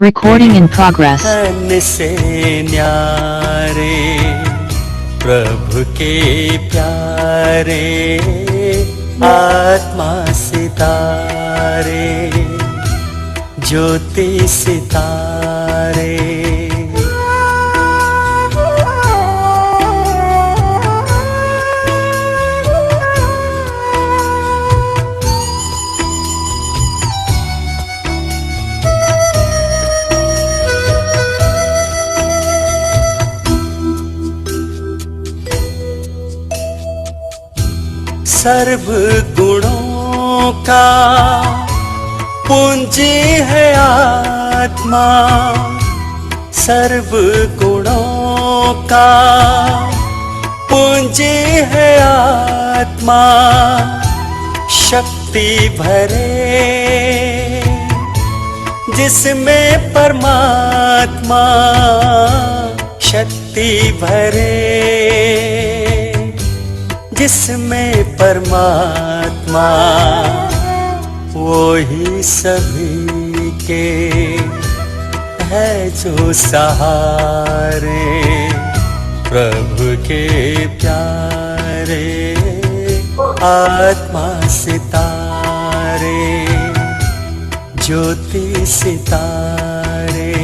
Recording in progress. तन से न्यारे प्रभु के प्यारे, आत्मा सितारे, ज्योति सितारे। सर्व गुणों का पूंजी है आत्मा, सर्व गुणों का पूंजी है आत्मा। शक्ति भरे जिसमें परमात्मा, शक्ति भरे जिसमें परमात्मा, वो ही सभी के है जो सहारे, प्रभु के प्यारे, आत्मा सितारे, ज्योति सितारे।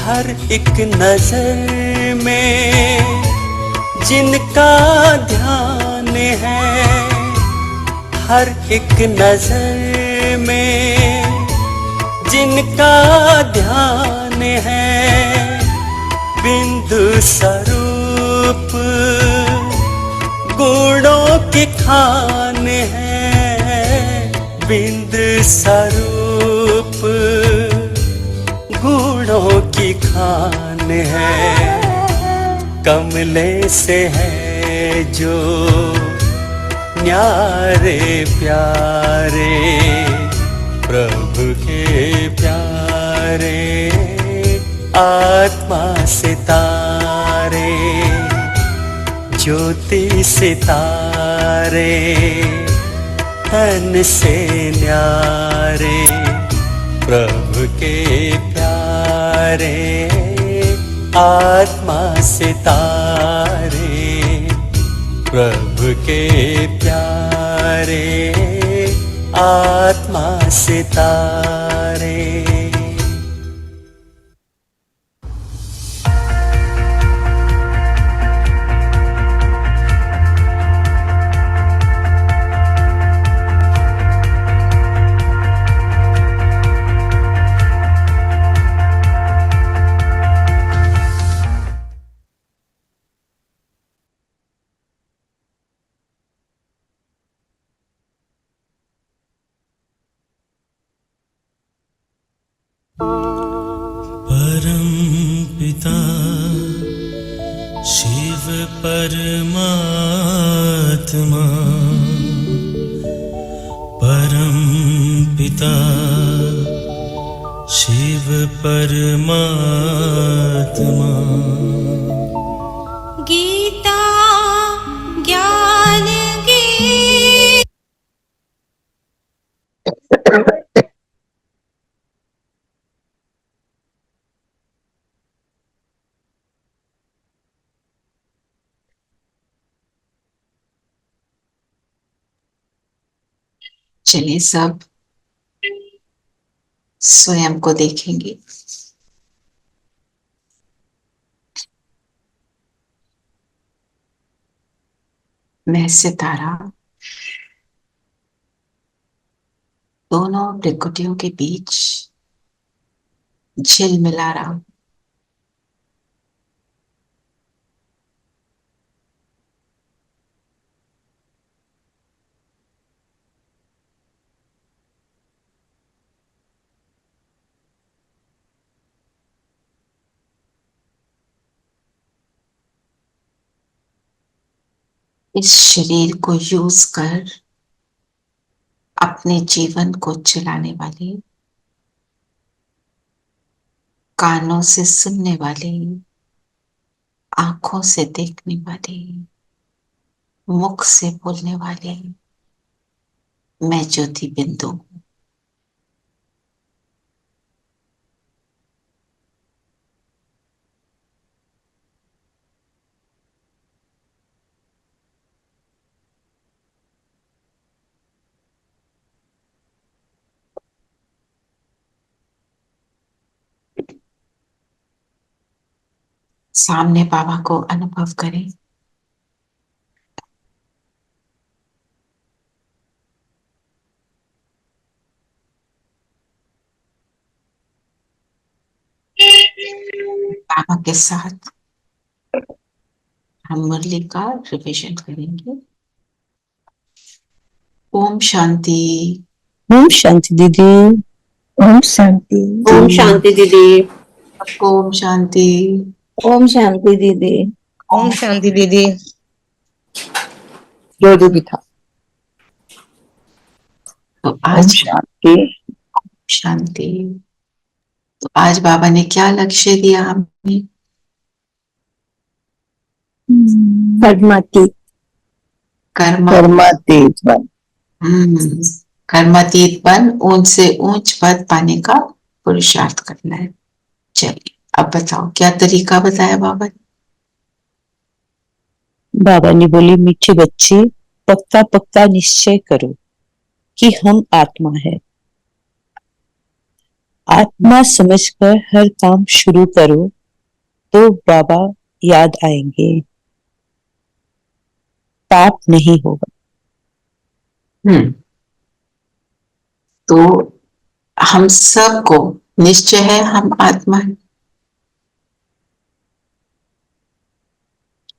हर एक नजर में जिनका ध्यान है, हर एक नजर में जिनका ध्यान है, बिंदु स्वरूप गुणों की खान है, बिंदु स्वरूप गुणों की खान है। कमले से है जो न्यारे प्यारे, प्रभु के प्यारे, आत्मा सितारे, ज्योति सितारे, तन से न्यारे, प्रभु के प्यारे, आत्मा सितारे, प्रभु के प्यारे, आत्मा सितारे। परम पिता शिव परमात्मा, परम पिता शिव परमात्मा। गीता ज्ञान गीत। चलिए सब स्वयं को देखेंगे। मैं सितारा दोनों भृकुटियों के बीच झिलमिला रहा हूं। इस शरीर को यूज कर अपने जीवन को चलाने वाली, कानों से सुनने वाली, आंखों से देखने वाली, मुख से बोलने वाली मैं ज्योति बिंदु हूं। सामने बाबा को अनुभव करें। बाबा के साथ हम मुरली का रिविजन करेंगे। ओम शांति। ओम शांति दीदी। ओम शांति। ओम शांति दीदी। ओम शांति। ओम शांति दीदी। ओम शांति दीदी। जो भी था। तो आज शांति। शांति। तो आज बाबा ने क्या लक्ष्य दिया हमें? कर्मातीत। कर्मातीत बन। कर्मातीत बन, ऊंच से ऊंच पद पाने का पुरुषार्थ करना है। चलिए अब बताओ क्या तरीका बताया बाबा ने? बाबा ने बोली, मीठे बच्चे पक्का पक्का निश्चय करो कि हम आत्मा है। आत्मा समझकर हर काम शुरू करो तो बाबा याद आएंगे, पाप नहीं होगा। तो हम सबको निश्चय है हम आत्मा है।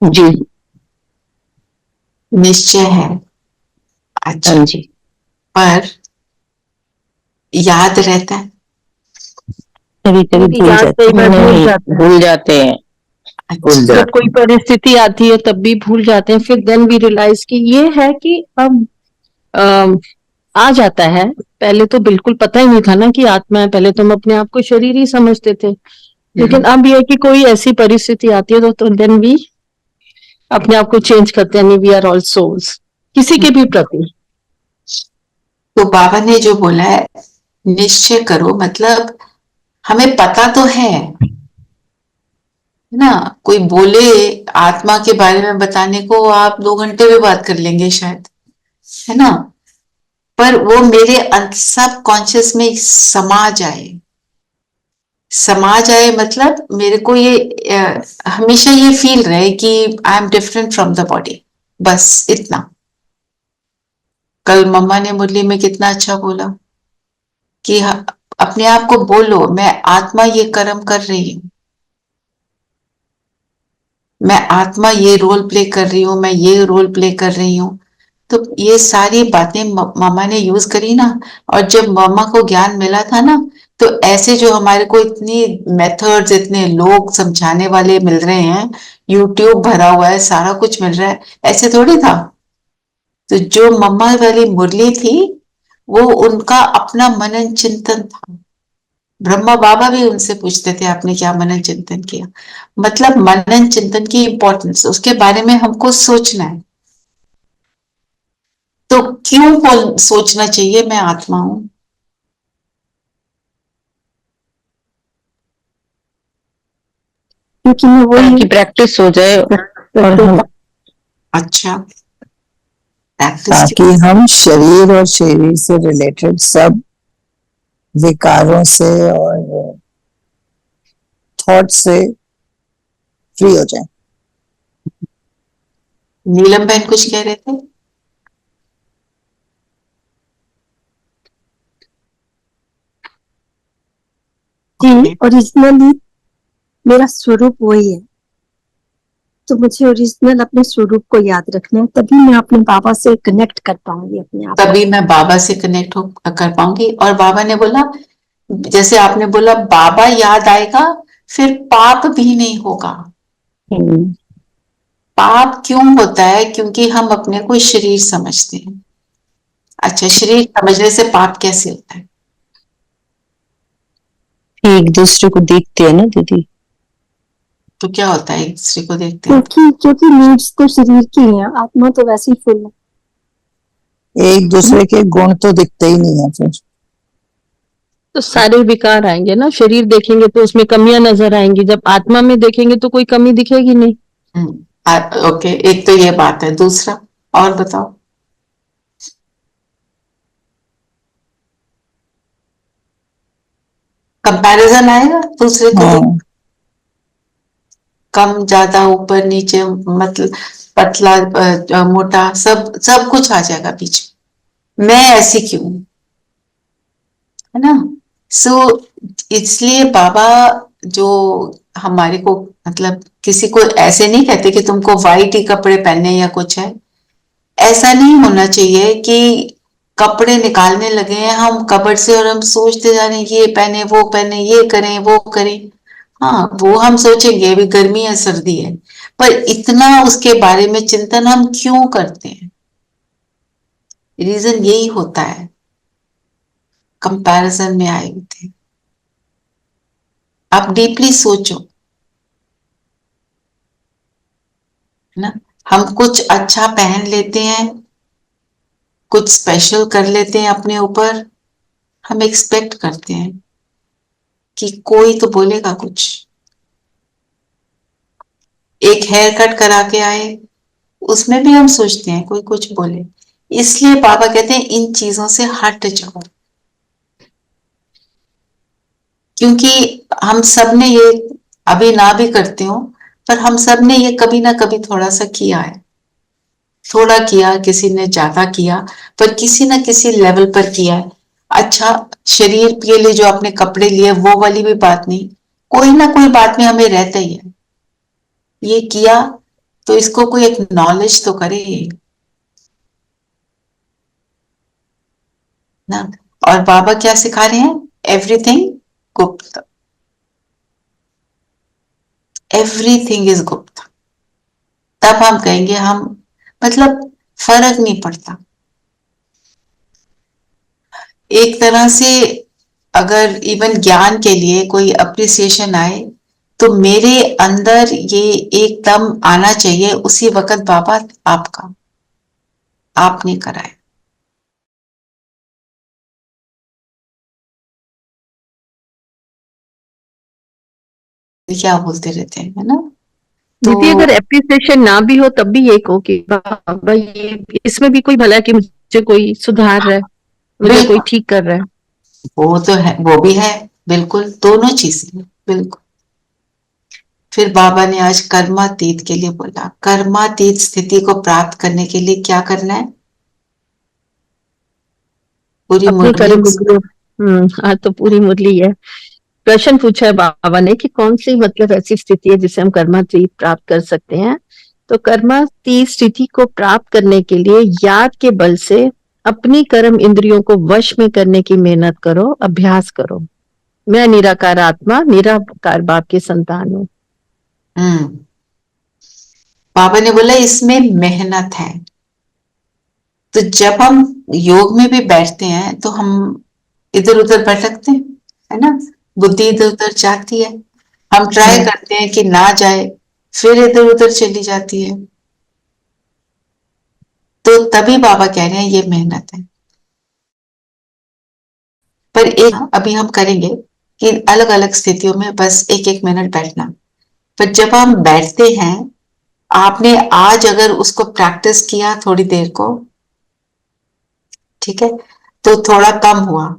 जी निश्चय है। अच्छा जी। पर याद रहता है? कभी कभी भूल जाते हैं। अच्छा, जब कोई परिस्थिति आती है तब भी भूल जाते हैं, फिर देन वी रियलाइज कि ये है कि अब आ जाता है। पहले तो बिल्कुल पता ही नहीं था ना कि आत्मा है, पहले तो हम अपने आप को शरीर ही समझते थे। लेकिन अब ये है कि कोई ऐसी परिस्थिति आती है तो देन भी अपने आप को चेंज करते हैं। वी आर ऑल सोल्स, किसी के भी प्रति। तो बाबा ने जो बोला है निश्चय करो, मतलब हमें पता तो है ना। कोई बोले आत्मा के बारे में बताने को, आप 2 घंटे भी बात कर लेंगे शायद, है ना। पर वो मेरे सब कॉन्शियस में समा जाए। समा जाए मतलब मेरे को ये हमेशा ये फील रहे कि I am different from the body, बस इतना। कल मम्मा ने मुरली में कितना अच्छा बोला कि अपने आप को बोलो, मैं आत्मा ये कर्म कर रही हूं, मैं आत्मा ये रोल प्ले कर रही हूँ, मैं ये रोल प्ले कर रही हूँ। तो ये सारी बातें मामा ने यूज करी ना। और जब मामा को ज्ञान मिला था ना, तो ऐसे जो हमारे को इतनी मेथड्स, इतने लोग समझाने वाले मिल रहे हैं, यूट्यूब भरा हुआ है, सारा कुछ मिल रहा है, ऐसे थोड़ी था। तो जो मम्मा वाली मुरली थी वो उनका अपना मनन चिंतन था। ब्रह्मा बाबा भी उनसे पूछते थे आपने क्या मनन चिंतन किया। मतलब मनन चिंतन की इंपॉर्टेंस, उसके बारे में हमको सोचना है। तो क्यों सोचना चाहिए मैं आत्मा हूं? क्योंकि मैं वो प्रैक्टिस हो जाए और हम अच्छा प्रैक्टिस ताकि हम शरीर और शरीर से रिलेटेड सब विकारों से और थॉट से फ्री हो जाए। नीलम बहन कुछ कह रहे थे? जी, ओरिजिनली मेरा स्वरूप वही है, तो मुझे ओरिजिनल अपने स्वरूप को याद रखना है, तभी मैं अपने बाबा से कनेक्ट कर पाऊंगी अपने आप। तभी मैं बाबा से कनेक्ट कर पाऊंगी। और बाबा ने बोला, जैसे आपने बोला, बाबा याद आएगा फिर पाप भी नहीं होगा। पाप क्यों होता है? क्योंकि हम अपने को शरीर समझते हैं। अच्छा, शरीर समझने से पाप कैसे होता है? एक दूसरे को देखते हैं ना दीदी, तो क्या होता है एक दूसरे को देखते हैं? क्योंकि नीड्स तो शरीर की है, आत्मा तो वैसे ही फुल है। एक दूसरे के गुण तो दिखते ही नहीं है फिर। तो सारे विकार आएंगे ना, शरीर देखेंगे तो उसमें कमियां नजर आएंगी, जब आत्मा में देखेंगे तो कोई कमी दिखेगी नहीं। ओके, एक तो ये बात है। दूसरा और बताओ। कंपैरिजन आएगा दूसरे को देख, हाँ, कम ज्यादा ऊपर नीचे, मतलब पतला मोटा, सब सब कुछ आ जाएगा बीच में। मैं ऐसी क्यों हूं, है ना? सो इसलिए बाबा जो हमारे को, मतलब किसी को ऐसे नहीं कहते कि तुमको वाइट ही कपड़े पहनने या कुछ है। ऐसा नहीं होना चाहिए कि कपड़े निकालने लगे हैं हम कबर्ड से और हम सोचते जा रहे हैं ये पहने, ये करें, वो करें। हाँ, वो हम सोचेंगे अभी गर्मी है सर्दी है, पर इतना उसके बारे में चिंतन हम क्यों करते हैं? रीजन यही होता है, कंपैरिजन में आए हुए थे। आप डीपली सोचो, है ना? हम कुछ अच्छा पहन लेते हैं, कुछ स्पेशल कर लेते हैं अपने ऊपर, हम एक्सपेक्ट करते हैं कि कोई तो बोलेगा कुछ। एक हेयर कट करा के आए, उसमें भी हम सोचते हैं कोई कुछ बोले। इसलिए बाबा कहते हैं इन चीजों से हट जाओ, क्योंकि हम सब ने ये, अभी ना भी करते हो, पर हम सब ने ये कभी ना कभी थोड़ा सा किया है। थोड़ा किया, किसी ने ज्यादा किया, पर किसी ना किसी लेवल पर किया है। अच्छा, शरीर के लिए जो आपने कपड़े लिए वो वाली भी बात नहीं, कोई ना कोई बात में हमें रहता ही है ये किया, तो इसको कोई एक्नॉलेज तो करे ना। और बाबा क्या सिखा रहे हैं? एवरीथिंग गुप्त, एवरीथिंग इज गुप्त। तब हम कहेंगे हम, मतलब फर्क नहीं पड़ता एक तरह से। अगर इवन ज्ञान के लिए कोई अप्रिसिएशन आए, तो मेरे अंदर ये एकदम आना चाहिए उसी वक्त, बाबा आपका, आपने कराया। क्या बोलते रहते हैं, है ना? तो दीदी अगर एप्रिसिएशन ना भी हो तब भी ये कहो कि बाबा ये इसमें भी कोई भला है कि मुझे कोई सुधार रहा है, मुझे कोई बिल्कुल, ठीक कर रहा है। वो तो है, वो भी है, बिल्कुल दोनों चीजें, बिल्कुल। फिर बाबा ने आज कर्मातीत के लिए बोला, कर्मातीत स्थिति को प्राप्त करने के लिए क्या करना है? पूरी अपनी मुरली। कर्म बिंदु। आज तो पूरी मुरली है। प्रश्न पूछा है बाबा ने कि कौन सी मतलब ऐसी स्थिति है जिसे हम कर्मातीत प्राप्त कर सकते हैं। तो कर्मातीत स्थिति को प्राप्त करने के लिए याद के बल से अपनी कर्म इंद्रियों को वश में करने की मेहनत करो, अभ्यास करो। मैं निराकार आत्मा, निराकार बाप की संतान हूँ। बाबा ने बोला इसमें मेहनत है। तो जब हम योग में भी बैठते हैं तो हम इधर उधर भटकते हैं, है ना? बुद्धि इधर उधर जाती है, हम ट्राई करते हैं कि ना जाए, फिर इधर उधर चली जाती है। तो तभी बाबा कह रहे हैं ये मेहनत है। पर एक अभी हम करेंगे कि अलग अलग स्थितियों में बस एक एक मिनट बैठना। पर जब हम बैठते हैं, आपने आज अगर उसको प्रैक्टिस किया थोड़ी देर को, ठीक है, तो थोड़ा कम हुआ,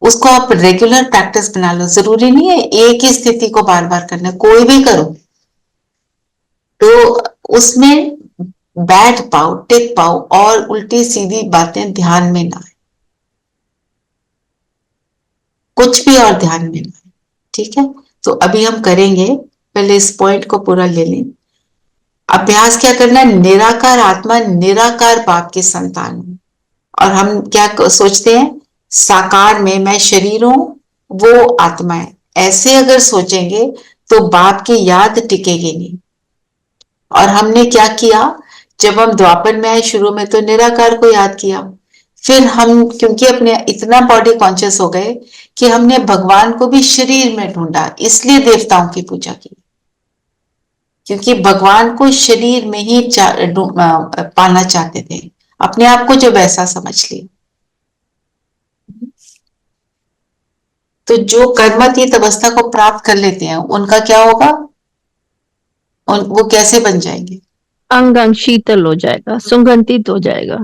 उसको आप रेगुलर प्रैक्टिस बना लो। जरूरी नहीं है एक ही स्थिति को बार बार करना, कोई भी करो तो उसमें बैठ पाओ, टिक पाओ, और उल्टी सीधी बातें ध्यान में ना आए, कुछ भी और ध्यान में ना आए। ठीक है, तो अभी हम करेंगे, पहले इस पॉइंट को पूरा ले लें। अभ्यास क्या करना है? निराकार आत्मा, निराकार बाप की संतान हूं। और हम क्या सोचते हैं? साकार में मैं शरीर हूं, वो आत्मा है। ऐसे अगर सोचेंगे तो बाप की याद टिकेगी नहीं। और हमने क्या किया, जब हम द्वापर में आए शुरू में तो निराकार को याद किया, फिर हम क्योंकि अपने इतना बॉडी कॉन्शियस हो गए कि हमने भगवान को भी शरीर में ढूंढा, इसलिए देवताओं की पूजा की, क्योंकि भगवान को शरीर में ही पाना चाहते थे, अपने आप को जो वैसा समझ लिया। तो जो कर्मातीत अवस्था को प्राप्त कर लेते हैं उनका क्या होगा, वो कैसे बन जाएंगे? अंग अंग शीतल हो जाएगा, सुगंधित हो जाएगा।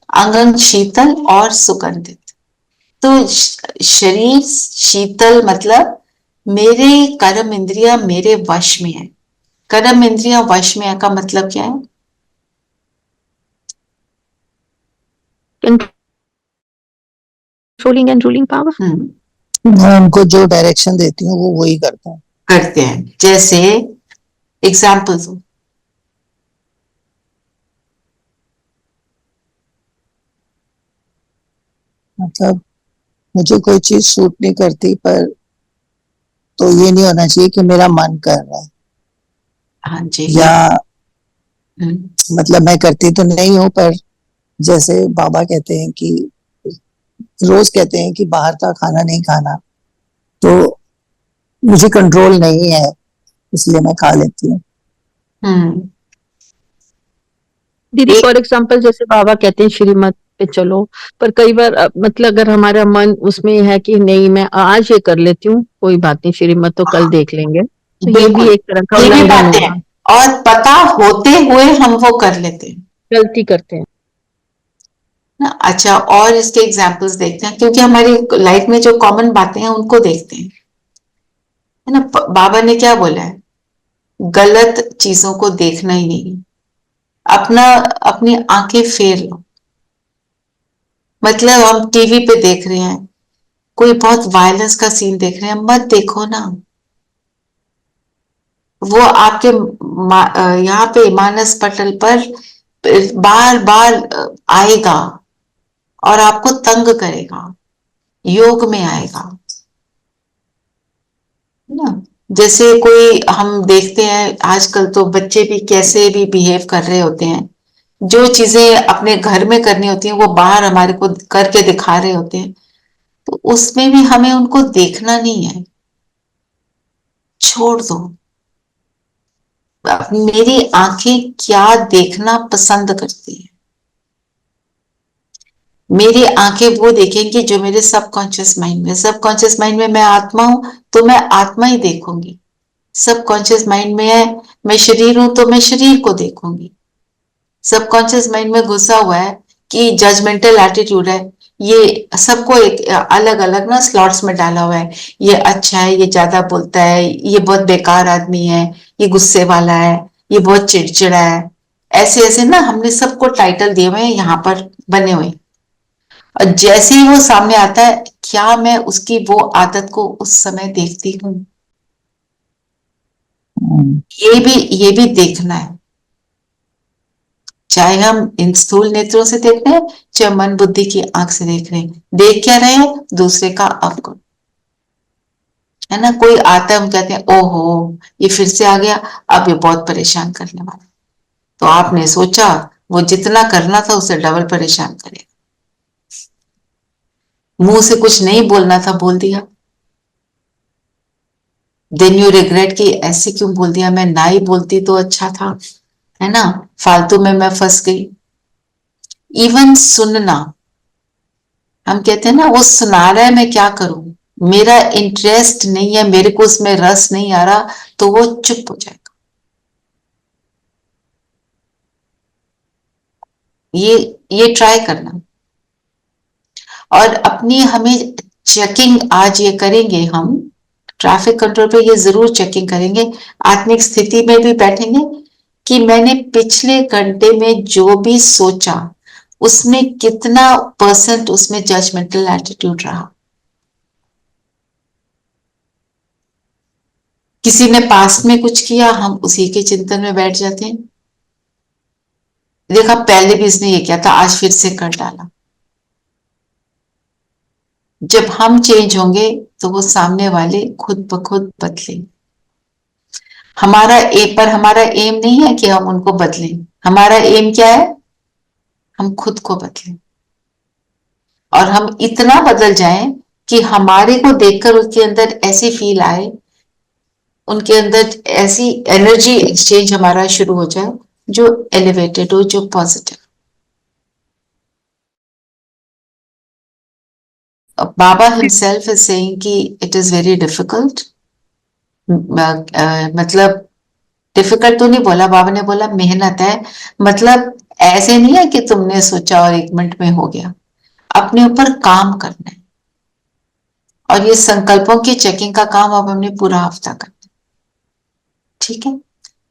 अंग अंग शीतल और सुगंधित। तो शरीर शीतल मतलब मेरे कर्म इंद्रिया मेरे वश में है। कर्म इंद्रिया वश में है का मतलब क्या है? Controlling and ruling power. मैं उनको जो डायरेक्शन देती हूँ वो वही करता हूँ। करते हैं। जैसे एग्जाम्पल दो। मतलब मुझे कोई चीज सूट नहीं करती, पर तो ये नहीं होना चाहिए कि मेरा मन कर रहा है। हाँ जी। या हम्म, मतलब मैं करती तो नहीं हूँ, पर जैसे बाबा कहते हैं कि रोज कहते हैं कि बाहर का खाना नहीं खाना, तो मुझे कंट्रोल नहीं है, इसलिए मैं खा लेती हूँ। हम्म, दीदी एक- फॉर एग्जाम्पल जैसे बाबा कहते हैं श्रीमत पे चलो, पर कई बार मतलब अगर हमारा मन उसमें है कि नहीं मैं आज ये कर लेती हूँ, कोई बात नहीं श्रीमत तो कल देख लेंगे, तो ये भी बिल्कुल, एक तरह का ये भी उल्लंघन बातें हुआ, हैं और पता होते हुए हम वो कर लेते हैं गलती करते हैं। ना। अच्छा, और इसके एग्जाम्पल्स देखते हैं, क्योंकि हमारी लाइफ में जो कॉमन बातें हैं उनको देखते हैं, है ना। बाबा ने क्या बोला है, गलत चीजों को देखना ही नहीं, अपना अपनी आंखें फेर लो। मतलब हम टीवी पे देख रहे हैं, कोई बहुत वायलेंस का सीन देख रहे हैं, मत देखो ना। वो आपके यहाँ पे मानस पटल पर बार बार आएगा और आपको तंग करेगा, योग में आएगा ना। जैसे कोई हम देखते हैं आजकल तो बच्चे भी कैसे भी बिहेव कर रहे होते हैं, जो चीजें अपने घर में करनी होती हैं वो बाहर हमारे को करके दिखा रहे होते हैं, तो उसमें भी हमें उनको देखना नहीं है, छोड़ दो। मेरी आंखें क्या देखना पसंद करती है, मेरी आंखें वो देखेंगी जो मेरे सबकॉन्शियस माइंड में, सबकॉन्शियस माइंड में मैं आत्मा हूं तो मैं आत्मा ही देखूंगी, सबकॉन्शियस माइंड में है मैं शरीर हूं तो मैं शरीर को देखूंगी, सबकॉन्शियस माइंड में घुसा हुआ है कि जजमेंटल एटीट्यूड है, ये सबको एक अलग अलग ना स्लॉट्स में डाला हुआ है, ये अच्छा है, ये ज्यादा बोलता है, ये बहुत बेकार आदमी है, ये गुस्से वाला है, ये बहुत चिड़चिड़ा है, ऐसे ऐसे ना हमने सबको टाइटल दिए हुए हैं यहाँ पर बने हुए। और जैसे ही वो सामने आता है, क्या मैं उसकी वो आदत को उस समय देखती हूँ? ये भी देखना है, चाहे हम इन स्थूल नेत्रों से देख रहे हैं, चाहे मन बुद्धि की आंख से देख रहे हैं, देख क्या रहे हैं, दूसरे का अवगुण, है ना। कोई आता है हम कहते हैं ओहो ये फिर से आ गया, अब ये बहुत परेशान करने वाला, तो आपने सोचा वो जितना करना था उससे डबल परेशान करेगा, मुंह से कुछ नहीं बोलना था बोल दिया, देन यू रिग्रेट कि ऐसे क्यों बोल दिया, मैं ना ही बोलती तो अच्छा था, है ना, फालतू में मैं फंस गई। इवन सुनना, हम कहते हैं ना वो सुना रहा है मैं क्या करूं, मेरा इंटरेस्ट नहीं है, मेरे को उसमें रस नहीं आ रहा, तो वो चुप हो जाएगा। ये ट्राई करना, और अपनी हमें चेकिंग आज ये करेंगे हम, ट्रैफिक कंट्रोल पे ये जरूर चेकिंग करेंगे, आत्मिक स्थिति में भी बैठेंगे कि मैंने पिछले घंटे में जो भी सोचा उसमें कितना परसेंट उसमें जजमेंटल एटीट्यूड रहा। किसी ने पास्ट में कुछ किया, हम उसी के चिंतन में बैठ जाते हैं, देखा पहले भी इसने ये किया था आज फिर से कर डाला। जब हम चेंज होंगे तो वो सामने वाले खुद ब खुद बदलेंगे। हमारा हमारा एम नहीं है कि हम उनको बदलें, हमारा एम क्या है, हम खुद को बदलें और हम इतना बदल जाएं कि हमारे को देखकर उसके अंदर ऐसी फील आए, उनके अंदर ऐसी एनर्जी एक्सचेंज हमारा शुरू हो जाए जो एलिवेटेड हो, जो positive. Baba himself is saying कि इट इज वेरी डिफिकल्ट, मतलब डिफिकल्ट तो नहीं बोला बाबा ने, बोला मेहनत है, मतलब ऐसे नहीं है कि तुमने सोचा और 1 मिनट में हो गया, अपने ऊपर काम करना है। और ये संकल्पों की चेकिंग का काम अब हमने पूरा हफ्ता करना है, ठीक है।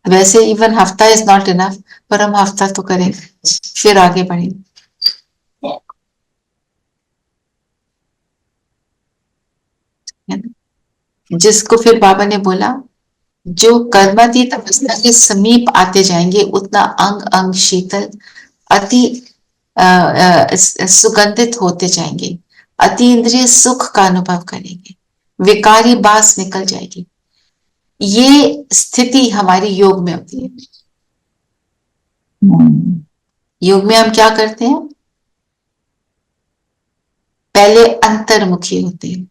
वैसे इवन हफ्ता इज नॉट इनफ, पर हम हफ्ता तो करेंगे, फिर आगे बढ़ेंगे। जिसको फिर बाबा ने बोला, जो कर्मातीत अवस्था के समीप आते जाएंगे उतना अंग अंग शीतल, अति सुगंधित होते जाएंगे, अति इंद्रिय सुख का अनुभव करेंगे, विकारी बास निकल जाएगी। ये स्थिति हमारी योग में होती है। योग में हम क्या करते हैं, पहले अंतर्मुखी होते हैं।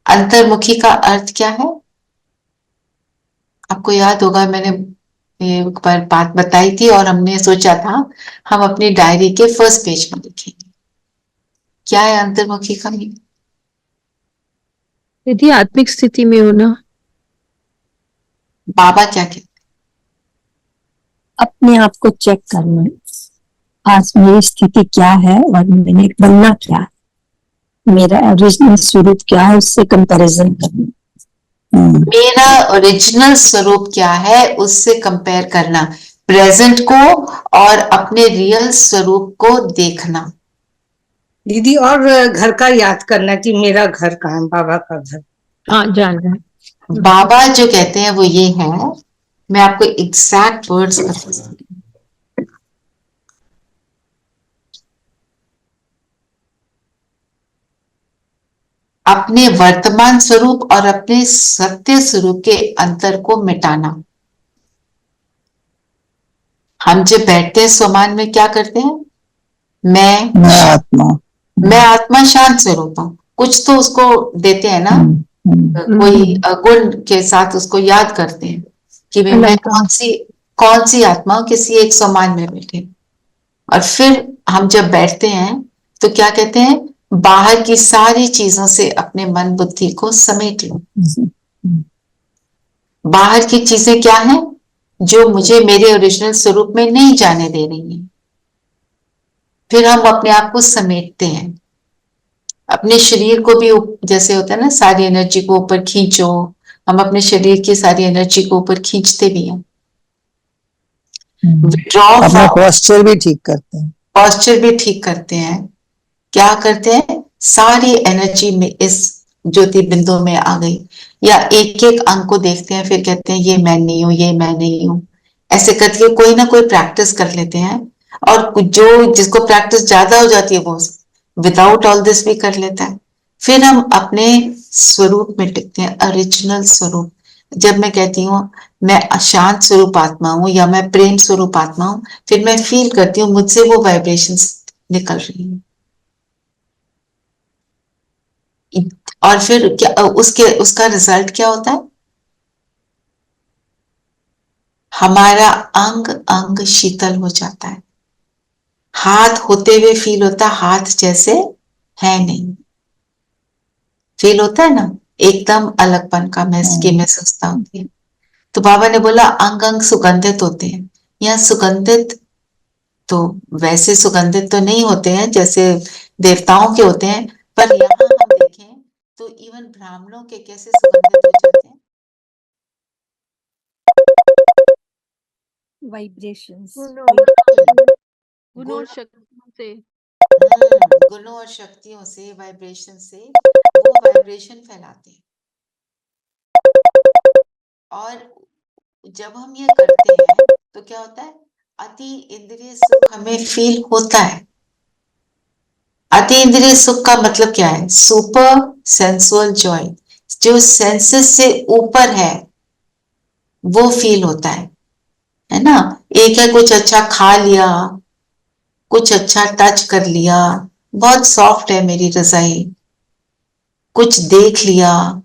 अंतर्मुखी का अर्थ क्या है, आपको याद होगा मैंने ये एक बार बात बताई थी और हमने सोचा था हम अपनी डायरी के फर्स्ट पेज में लिखेंगे। क्या है अंतर्मुखी का मीनिंग? यदि आत्मिक स्थिति में हो ना, बाबा क्या कहते? अपने आप को चेक करना, आज मेरी स्थिति क्या है और मैंने बनना क्या है, मेरा ओरिजिनल स्वरूप क्या है, उससे कंपैरिजन करना। मेरा ओरिजिनल स्वरूप क्या है उससे कंपेयर करना, प्रेजेंट को और अपने रियल स्वरूप को देखना। दीदी और घर का याद करना कि मेरा घर कहाँ है, बाबा का घर। हाँ जान रहा है। बाबा जो कहते हैं वो ये है, मैं आपको एग्जैक्ट वर्ड्स बता सकती हूँ। अपने वर्तमान स्वरूप और अपने सत्य स्वरूप के अंतर को मिटाना। हम जब बैठते हैं स्वमान में क्या करते हैं, मैं आत्मा शांत स्वरूप हूं, कुछ तो उसको देते हैं ना, कोई गुण के साथ उसको याद करते हैं कि मैं कौन सी आत्मा हूं, किसी एक स्वमान में बैठे। और फिर हम जब बैठते हैं तो क्या कहते हैं, बाहर की सारी चीजों से अपने मन बुद्धि को समेट लो। बाहर की चीजें क्या है, जो मुझे मेरे ओरिजिनल स्वरूप में नहीं जाने दे रही हैं। फिर हम अपने आप को समेटते हैं, अपने शरीर को भी जैसे होता है ना, सारी एनर्जी को ऊपर खींचो, हम अपने शरीर की सारी एनर्जी को ऊपर खींचते भी हैं। अपना पोस्चर भी ठीक करते हैं, पोस्चर भी ठीक करते हैं। क्या करते हैं, सारी एनर्जी में इस ज्योति बिंदु में आ गई, या एक एक अंग को देखते हैं, फिर कहते हैं ये मैं नहीं हूं, ये मैं नहीं हूं। ऐसे करके कोई ना कोई प्रैक्टिस कर लेते हैं, और जो जिसको प्रैक्टिस ज्यादा हो जाती है वो विदाउट ऑल दिस भी कर लेता है। फिर हम अपने स्वरूप में टिकते हैं, ओरिजिनल स्वरूप। जब मैं कहती हूँ मैं अशांत स्वरूप आत्मा हूं या मैं प्रेम स्वरूप आत्मा हूं, फिर मैं फील करती हूँ मुझसे वो वाइब्रेशंस निकल रही हैं। और फिर क्या उसका रिजल्ट क्या होता है, हमारा अंग अंग शीतल हो जाता है। हाथ होते हुए फील होता है, हाथ जैसे है नहीं, फील होता है ना, एकदम अलगपन का महसूसता होती है। तो बाबा ने बोला अंग अंग सुगंधित होते हैं। यहाँ सुगंधित तो वैसे सुगंधित तो नहीं होते हैं जैसे देवताओं के होते हैं, पर यहाँ हम देखें तो इवन ब्राह्मणों के कैसे सुगंधित हो जाते हैं, वाइब्रेशंस, गुणों और शक्तियों से, गुणों और शक्तियों से, वाइब्रेशन से वो वाइब्रेशन फैलाते हैं। और जब हम ये करते हैं तो क्या होता है, अति इंद्रिय सुख हमें फील होता है। अति इंद्रिय सुख का मतलब क्या है, सुपर सेंसुअल जॉय, जो सेंसेस से ऊपर है, वो फील होता है ना। एक है कुछ अच्छा खा लिया, कुछ अच्छा टच कर लिया, बहुत सॉफ्ट है मेरी रजाई, कुछ देख लिया,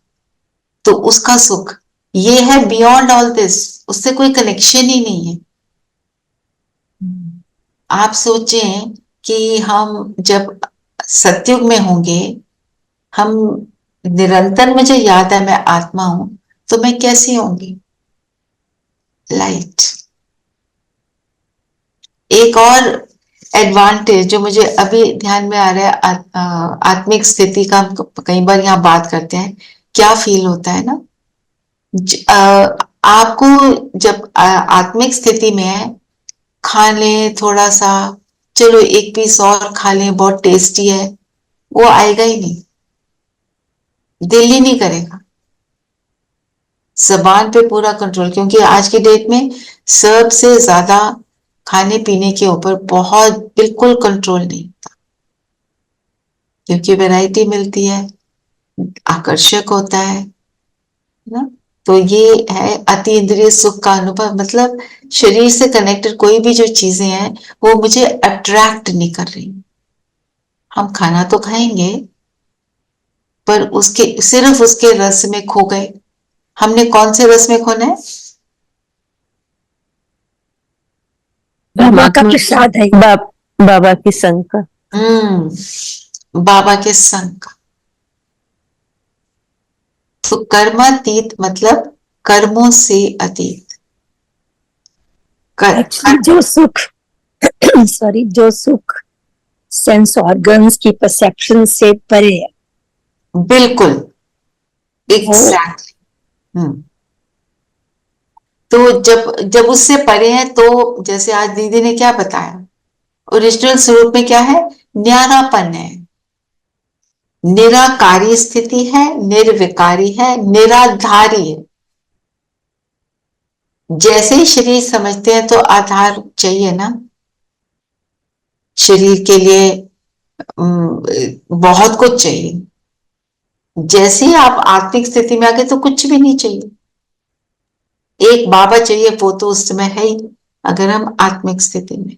तो उसका सुख। ये है बियॉन्ड ऑल दिस, उससे कोई कनेक्शन ही नहीं है। आप सोचें कि हम जब सतयुग में होंगे, हम निरंतर, मुझे याद है मैं आत्मा हूं, तो मैं कैसी होंगी? लाइट। एक और एडवांटेज जो मुझे अभी ध्यान में आ रहा है, आत्मिक स्थिति का हम कई बार यहाँ बात करते हैं, क्या फील होता है ना। आपको जब आत्मिक स्थिति में है, खा लें थोड़ा सा, चलो एक पीस और खा लें, बहुत टेस्टी है, वो आएगा ही नहीं, दिल ही नहीं करेगा। जबान पे पूरा कंट्रोल, क्योंकि आज की डेट में सबसे ज्यादा खाने पीने के ऊपर बहुत बिल्कुल कंट्रोल नहीं होता, क्योंकि वैरायटी मिलती है, आकर्षक होता है ना। तो ये है अति इंद्रिय सुख का अनुभव, मतलब शरीर से कनेक्टेड कोई भी जो चीजें हैं वो मुझे अट्रैक्ट नहीं कर रही। हम खाना तो खाएंगे, पर उसके सिर्फ उसके रस में खो गए। हमने कौन से रस में खोना है? बाबा का प्रसाद है। बाबा की संग का। बाबा के संग का। तो कर्मातीत मतलब कर्मों से अतीत। एक्चुअली जो सुख सॉरी, जो सुख सेंस ऑर्गन्स की परसेप्शन से परे है, बिल्कुल, एग्जैक्टली। तो जब उससे परे है, तो जैसे आज दीदी ने क्या बताया, ओरिजिनल स्वरूप में क्या है? न्यारापन है, निराकारी स्थिति है, निर्विकारी है, निराधारी है। जैसे ही शरीर समझते हैं तो आधार चाहिए ना, शरीर के लिए बहुत कुछ चाहिए। जैसे ही आप आत्मिक स्थिति में आ गए तो कुछ भी नहीं चाहिए। एक बाबा चाहिए, वो तो उस समय है ही, अगर हम आत्मिक स्थिति में।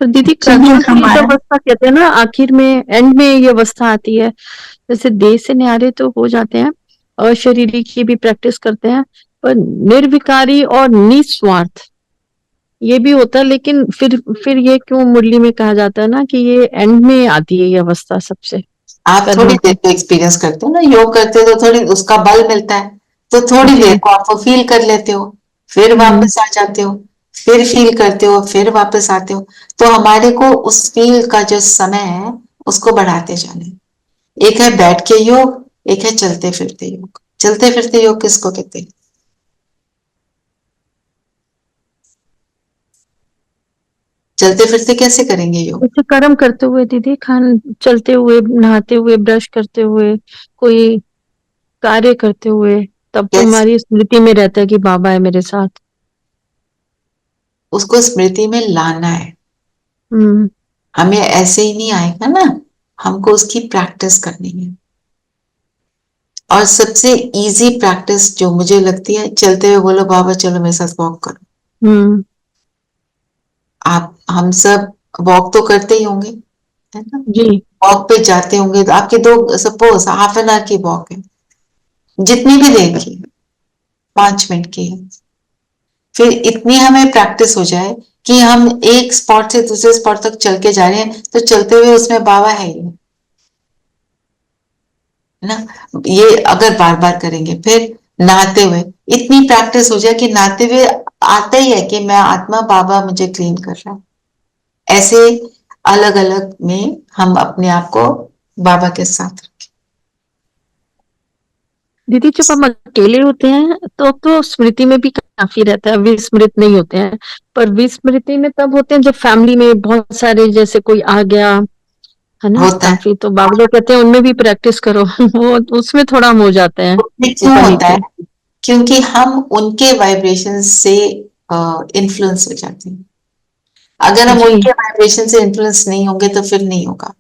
तो दीदी अवस्था कहते हैं ना, आखिर में एंड में ये अवस्था आती है, जैसे देह से न्यारे तो हो जाते हैं और शरीरी की भी प्रैक्टिस करते हैं, पर निर्विकारी और निस्वार्थ ये भी होता है। लेकिन फिर ये क्यों मुरली में कहा जाता है ना कि ये एंड में आती है ये अवस्था सबसे? आप थोड़ी देर को एक्सपीरियंस करते हो ना, योग करते हो तो थोड़ी उसका बल मिलता है, तो थोड़ी देर को आप फील कर लेते हो, फिर वापस आ जाते हो, फिर फील करते हो, फिर वापस आते हो। तो हमारे को उस फील का जो समय है उसको बढ़ाते जाना। एक है बैठ के योग, एक है चलते फिरते योग। चलते फिरते योग किसको कहते हैं? चलते फिरते कैसे करेंगे योग? जैसे कर्म करते हुए दीदी, चलते हुए, नहाते हुए, ब्रश करते हुए, कोई कार्य करते हुए, तब तो हमारी स्मृति में रहता है कि बाबा है मेरे साथ। उसको स्मृति में लाना है। हमें ऐसे ही नहीं आएगा ना, हमको उसकी प्रैक्टिस करनी है। और सबसे इजी प्रैक्टिस जो मुझे लगती है, चलते हुए बोलो बाबा चलो मेरे साथ वॉक करो। आप हम सब वॉक तो करते ही होंगे, है ना जी। वॉक पे जाते होंगे तो आपके दो, सपोज हाफ एन आवर की वॉक है, जितनी भी देर की, 5 मिनट की है, फिर इतनी हमें प्रैक्टिस हो जाए कि हम एक स्पॉट से दूसरे स्पॉट तक चल के जा रहे हैं, तो चलते हुए उसमें बाबा है ही ना। ये अगर बार बार करेंगे, फिर नहाते हुए इतनी प्रैक्टिस हो जाए कि नहाते हुए आता ही है कि मैं आत्मा, बाबा मुझे क्लीन कर रहा है। ऐसे अलग अलग में हम अपने आप को बाबा के साथ रखें। दीदी जब हम अकेले होते हैं तो स्मृति में भी काफी रहता है, विस्मृत नहीं होते हैं। पर विस्मृति में तब होते हैं जब फैमिली में बहुत सारे, जैसे कोई आ गया है ना काफी, तो बाबा लोग कहते हैं उनमें भी प्रैक्टिस करो। वो उसमें थोड़ा हम हो जाते हैं। क्यों होता है? क्योंकि हम उनके वाइब्रेशन से इन्फ्लुएंस हो जाते हैं। अगर हम जी उनके वाइब्रेशन से इन्फ्लुएंस नहीं होंगे तो फिर नहीं होगा,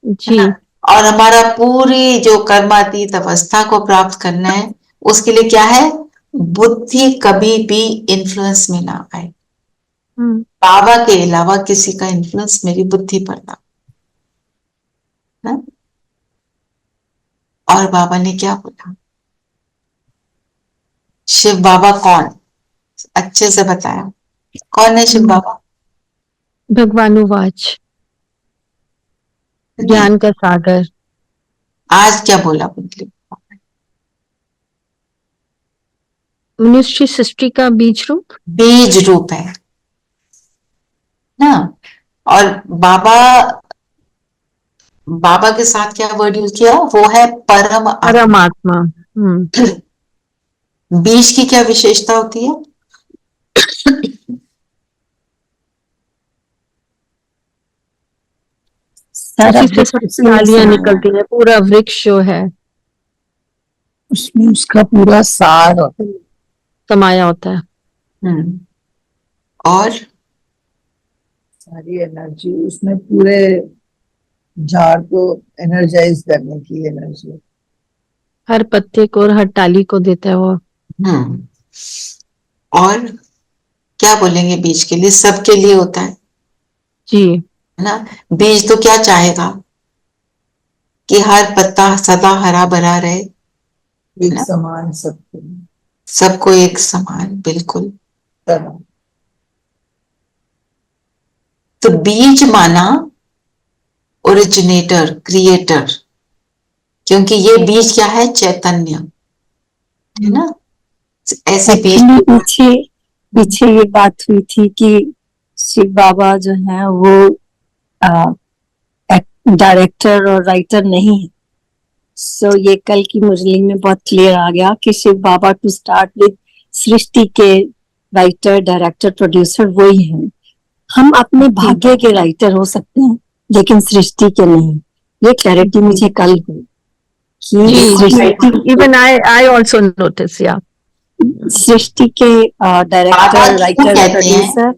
है जी ना। और हमारा पूरी जो कर्मातीत अवस्था को प्राप्त करना है, उसके लिए क्या है, बुद्धि कभी भी इन्फ्लुएंस में ना आए। बाबा के अलावा किसी का इन्फ्लुएंस मेरी बुद्धि पर ना, है? और बाबा ने क्या बोला, शिव बाबा कौन, अच्छे से बताया, कौन है शिव बाबा? भगवानुवाच, नहीं, ज्ञान का सागर, आज क्या बोला मतलब, मनुष्य सृष्टि का बीज रूप। बीज रूप है ना। और बाबा, बाबा के साथ क्या वर्ड यूज किया, वो है परम आत्मा। परमात्मा। बीज की क्या विशेषता होती है? सारा उसी से वृक्ष सब उसी में डालियां समाया है। निकलती है, पूरा वृक्ष जो है उसमें उसका पूरा सार होता है। समाया होता है। और सारी एनर्जी उसमें, पूरे झाड़ को एनर्जाइज करने की एनर्जी। हर पत्ते को और हर टाली को देता है वो। और क्या बोलेंगे बीज के लिए, सबके लिए होता है जी ना। बीज तो क्या चाहेगा कि हर पत्ता सदा हरा भरा रहे, एक ना? समान सबको सबको एक समान, बिल्कुल। तरह। तो बीज माना ओरिजिनेटर, क्रिएटर, क्योंकि ये बीज क्या है, चैतन्य, है ना। ऐसे बीज एक्चुअली पीछे पीछे ये बात हुई थी कि शिव बाबा जो है वो डायरेक्टर और राइटर नहीं है। सो ये कल की मुरली में बहुत क्लियर आ गया कि शिव बाबा टू स्टार्ट विद सृष्टि के राइटर, डायरेक्टर, प्रोड्यूसर वही हैं। हम अपने भाग्य के राइटर हो सकते हैं लेकिन सृष्टि के नहीं। ये क्लैरिटी मुझे कल हुई कि जी सृष्टि इवन आई ऑल्सो नोटिस या सृष्टि के बाबा डायरेक्टर, क्यों राइटर, कहते हैं, प्रोड्यूसर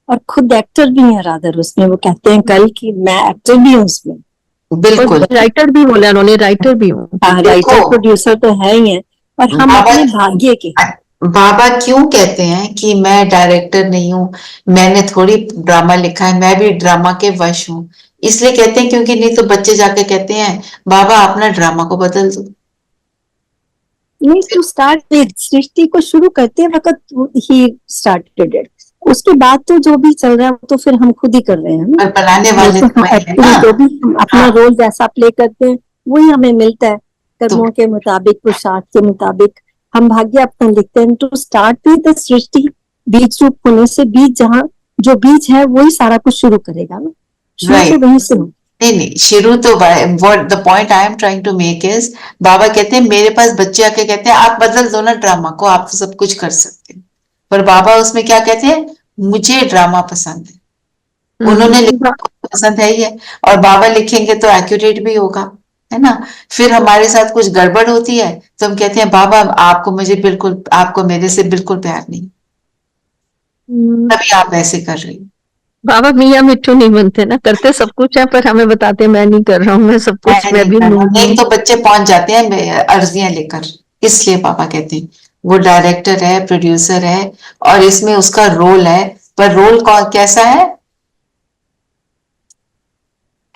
और खुद एक्टर भी है रादर उसमें। वो कहते हैं कल कि मैं एक्टर भी हूँ उसमें, बिल्कुल। राइटर भी बोला उन्होंने, राइटर भी हूँ। राइटर देखो प्रोड्यूसर तो है ही है, और हम बाबा, अपने भाग्य के हैं। बाबा क्यों कहते हैं कि मैं डायरेक्टर नहीं हूँ, मैंने थोड़ी ड्रामा लिखा है, मैं भी ड्रामा के वश हूँ। इसलिए कहते हैं क्योंकि नहीं तो बच्चे जाके कहते हैं बाबा अपना ड्रामा को बदल दो। नहीं, टू स्टार्ट विद सृष्टि को शुरू करते वक्त ही स्टार्टेड इट। उसके बाद तो जो भी चल रहा है वो तो फिर हम खुद ही कर रहे हैं ना। और बनाने वाले तो तो मैं है एक्चुअली ना। जो भी हम अपना हाँ, रोल जैसा प्ले करते हैं वही हमें मिलता है, तो कर्मों के मुताबिक, पुरुषार्थ के मुताबिक हम भाग्य अपना लिखते हैं। टू स्टार्ट विद सृष्टि, बीज रूप होने से बीज जहाँ जो बीज है वही सारा कुछ शुरू करेगा ना। शुरू तो राइट, वहीं से हो। नहीं नहीं, शुरू तो what the point I am trying to make is, बाबा कहते हैं मेरे पास बच्चे आके कहते हैं आप बदल दो ना ड्रामा को, आप तो सब कुछ कर सकते हैं। पर बाबा उसमें क्या कहते हैं, मुझे ड्रामा पसंद है, उन्होंने लिखा पसंद है ही है, और बाबा लिखेंगे तो एक्यूरेट भी होगा, है ना। फिर हमारे साथ कुछ गड़बड़ होती है तो हम कहते हैं बाबा आपको मुझे बिल्कुल, आपको मेरे से बिल्कुल प्यार नहीं, तभी आप ऐसे कर रही हो। बाबा मियाँ मिट्टू नहीं बनते ना, करते सब कुछ है पर हमें बताते हैं मैं नहीं कर रहा हूँ, मैं सब कुछ, मैं मैं नहीं भी कर रहा हूँ, मूड में नहीं हूँ। तो बच्चे पहुंच जाते हैं अर्जियां लेकर। इसलिए पापा कहते हैं वो डायरेक्टर है, प्रोड्यूसर है, और इसमें उसका रोल है। पर रोल कैसा है,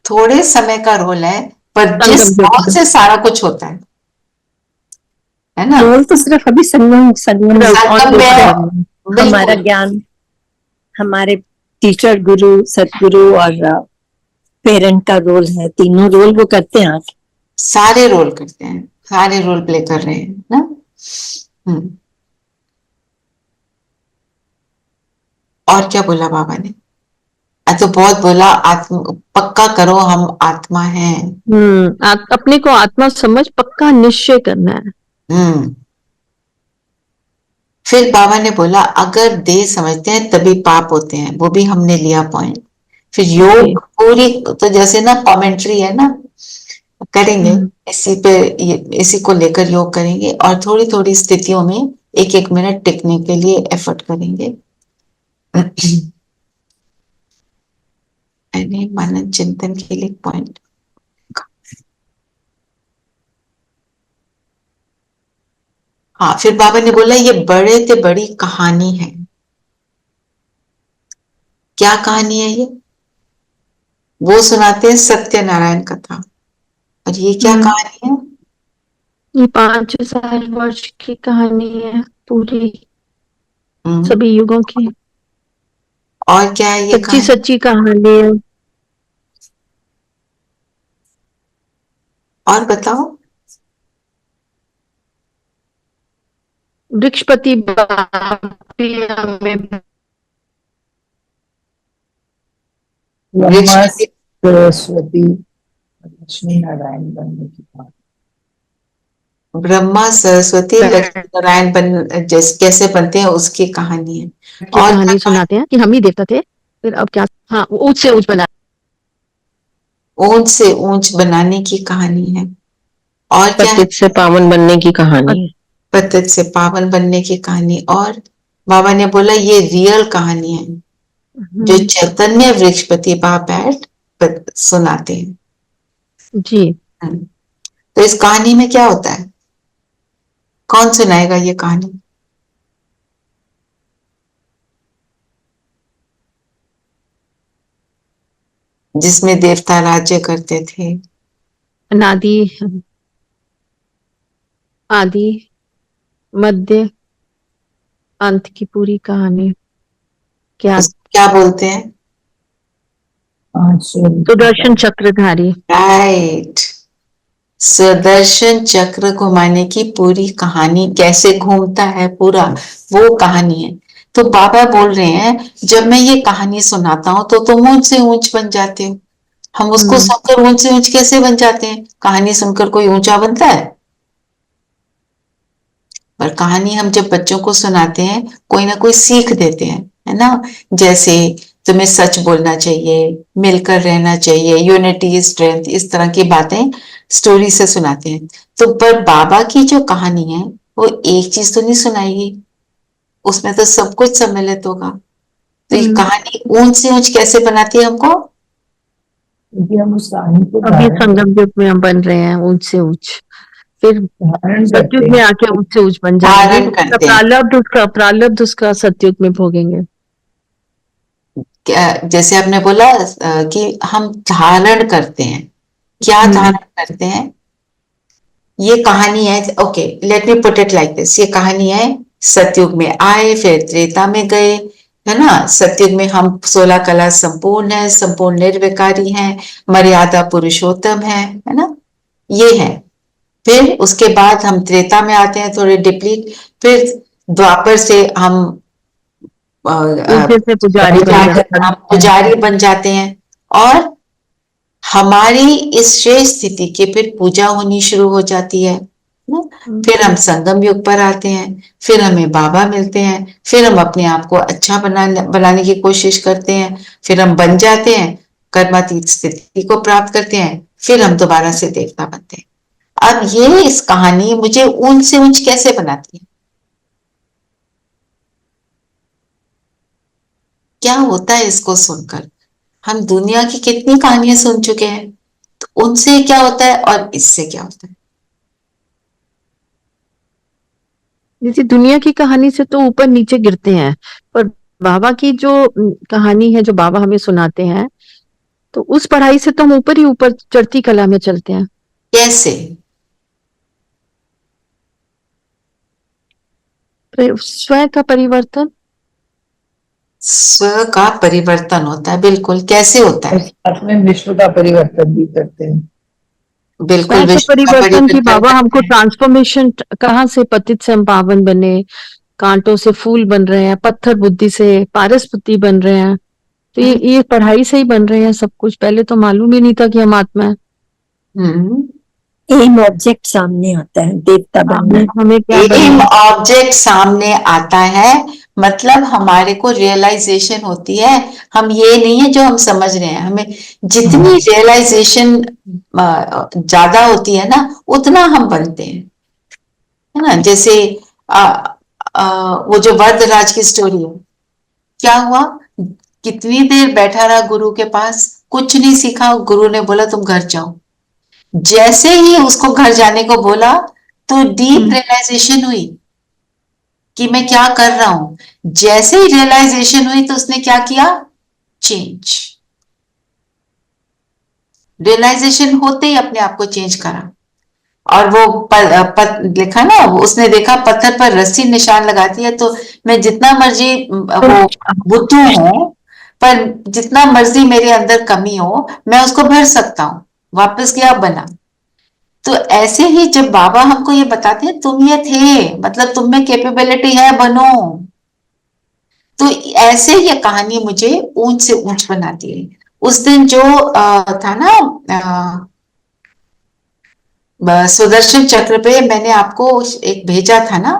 थोड़े समय का रोल है, पर जिस संगम रोल से सारा कुछ होता है ना। रोल तो सिर्फ अभी संगम संगम और संगम कुछ है में नहीं। हमारा बिल्कुल, ज्ञान, हमारे टीचर, गुरु, सतगुरु और पेरेंट का रोल है। तीनों रोल वो करते हैं आके। सारे रोल करते हैं, सारे रोल प्ले कर रहे हैं ना। और क्या बोला बाबा ने, तो बहुत बोला, आत्मा पक्का करो हम आत्मा हैं। अपने को आत्मा समझ पक्का निश्चय करना है। फिर बाबा ने बोला अगर देह समझते हैं तभी पाप होते हैं, वो भी हमने लिया पॉइंट। फिर योग पूरी, तो जैसे ना कमेंट्री है ना, करेंगे इसी पे, इसी को लेकर योग करेंगे, और थोड़ी थोड़ी स्थितियों में एक एक मिनट टिकने के लिए एफर्ट करेंगे। मैंने मनन चिंतन के लिए पॉइंट, हाँ, फिर बाबा ने बोला ये बड़े से बड़ी कहानी है। क्या कहानी है ये? वो सुनाते हैं सत्यनारायण कथा, और ये क्या कहानी है? ये 5,000 वर्ष की कहानी है पूरी, हम्म, सभी युगों की और क्या है ये सच्ची कहानी? सच्ची कहानी है। और बताओ। वृक्षपति बाप भी हमें ब्रह्मा वृक्षपति सरस्वती लक्ष्मी नारायण बनने की बात। ब्रह्मा सरस्वती लक्ष्मी नारायण बन जैसे कैसे बनते हैं उसकी कहानी है। की और क्या कहानी सुनाते हैं कि हम ही देवता थे, फिर अब क्या, हाँ, ऊंच से ऊंच बना, ऊंच से ऊंच बनाने की कहानी है। और क्या है? पतित से पावन बनने की कहानी है। पतित से पावन बनने की कहानी। और बाबा ने बोला ये रियल कहानी है जो चैतन्य वृक्षपति बाप सुनाते हैं। जी। तो इस कहानी में क्या होता है? कौन सुनाएगा ये कहानी? जिसमें देवता राज्य करते थे। अनादि, आदि, मध्य, अंत की पूरी कहानी क्या? क्या बोलते हैं? सुदर्शन चक्रधारी। राइट, सुदर्शन चक्र घुमाने की पूरी कहानी, कैसे घूमता है पूरा, वो कहानी है। तो बाबा बोल रहे हैं जब मैं ये कहानी सुनाता हूँ तो तुम ऊंच से ऊंच बन जाते हो। हम उसको सुनकर ऊंच से ऊंच कैसे बन जाते हैं? कहानी सुनकर कोई ऊंचा बनता है? पर कहानी हम जब बच्चों को सुनाते हैं कोई ना कोई सीख देते हैं, है ना? जैसे तुम्हें सच बोलना चाहिए, मिलकर रहना चाहिए, यूनिटी स्ट्रेंथ, इस तरह की बातें स्टोरी से सुनाते हैं। तो पर बाबा की जो कहानी है वो एक चीज तो नहीं सुनाएगी, उसमें तो सब कुछ सम्मिलित होगा। तो ये कहानी ऊंच से ऊंच कैसे बनाती है हमको? क्योंकि हम उस कहानी को अभी संगम युग में हम बन रहे हैं ऊंच से ऊंच, फिर सतयुग में आके ऊंच से ऊंच बन जाएंगे। धारण करते हैं। प्रारब्ध उसका सतयुग में भोगेंगे। जैसे आपने बोला कि हम धारण करते हैं। क्या धारण करते हैं? ये कहानी है, okay, let me put it like this, ये कहानी है सतयुग में आए, फिर त्रेता में गए, है ना? सतयुग में हम 16 कला संपूर्ण है, संपूर्ण निर्विकारी हैं, मर्यादा पुरुषोत्तम है ना? ये है। फिर उसके बाद हम त्रेता में आते हैं थोड़े डिप्लीट, फिर द्वापर से हम पुजारी बन जाते हैं, और हमारी इस श्रेष्ठ स्थिति की फिर पूजा होनी शुरू हो जाती है ना? फिर हम संगम युग पर आते हैं, फिर हमें बाबा मिलते हैं, फिर हम अपने आप को अच्छा बनाने की कोशिश करते हैं, फिर हम बन जाते हैं, कर्मातीत स्थिति को प्राप्त करते हैं, फिर हम दोबारा से देवता बनते हैं। अब ये इस कहानी मुझे ऊंच से ऊंच कैसे बनाती है? क्या होता है इसको सुनकर? हम दुनिया की कितनी कहानियां सुन चुके हैं, तो उनसे क्या होता है और इससे क्या होता है? जैसे दुनिया की कहानी से तो ऊपर नीचे गिरते हैं, पर बाबा की जो कहानी है, जो बाबा हमें सुनाते हैं, तो उस पढ़ाई से तो हम ऊपर ही ऊपर चढ़ती कला में चलते हैं। कैसे? स्वयं का परिवर्तन। स्व का परिवर्तन होता है, बिल्कुल। कैसे होता है? साथ में विश्व का परिवर्तन भी करते हैं। बिल्कुल, स्वयं विश्व का परिवर्तन की बाबा परिवर्तन हमको ट्रांसफॉर्मेशन, कहाँ से पतित से हम पावन बने, कांटों से फूल बन रहे हैं, पत्थर बुद्धि से पारस बुद्धि बन रहे हैं। तो ये पढ़ाई से ही बन रहे हैं सब कुछ। पहले तो मालूम ही नहीं था कि हम आत्मा है। एम ऑब्जेक्ट सामने आता है, देवता बनना है। हमें क्या एम ऑब्जेक्ट सामने आता है, मतलब हमारे को रियलाइजेशन होती है। हम ये नहीं है जो हम समझ रहे हैं, हमें जितनी रियलाइजेशन ज्यादा होती है ना, उतना हम बनते हैं, है ना? जैसे वो जो वरदराज की स्टोरी है, क्या हुआ? कितनी देर बैठा रहा गुरु के पास, कुछ नहीं सीखा, गुरु ने बोला तुम घर जाओ। जैसे ही उसको घर जाने को बोला तो डीप रियलाइजेशन हुई कि मैं क्या कर रहा हूं। जैसे ही रियलाइजेशन हुई तो उसने क्या किया, चेंज। रियलाइजेशन होते ही अपने आप को चेंज करा। और वो लिखा ना, उसने देखा पत्थर पर रस्सी निशान लगाती है, तो मैं जितना मर्जी वो बुद्धू हूं, पर जितना मर्जी मेरे अंदर कमी हो, मैं उसको भर सकता हूं। वापस गया, बना। तो ऐसे ही जब बाबा हमको ये बताते हैं तुम ये थे, मतलब तुम में कैपेबिलिटी है, बनो। तो ऐसे ये कहानी मुझे ऊंच से ऊंच बनाती है। उस दिन जो था ना, सुदर्शन चक्र पे मैंने आपको एक भेजा था ना,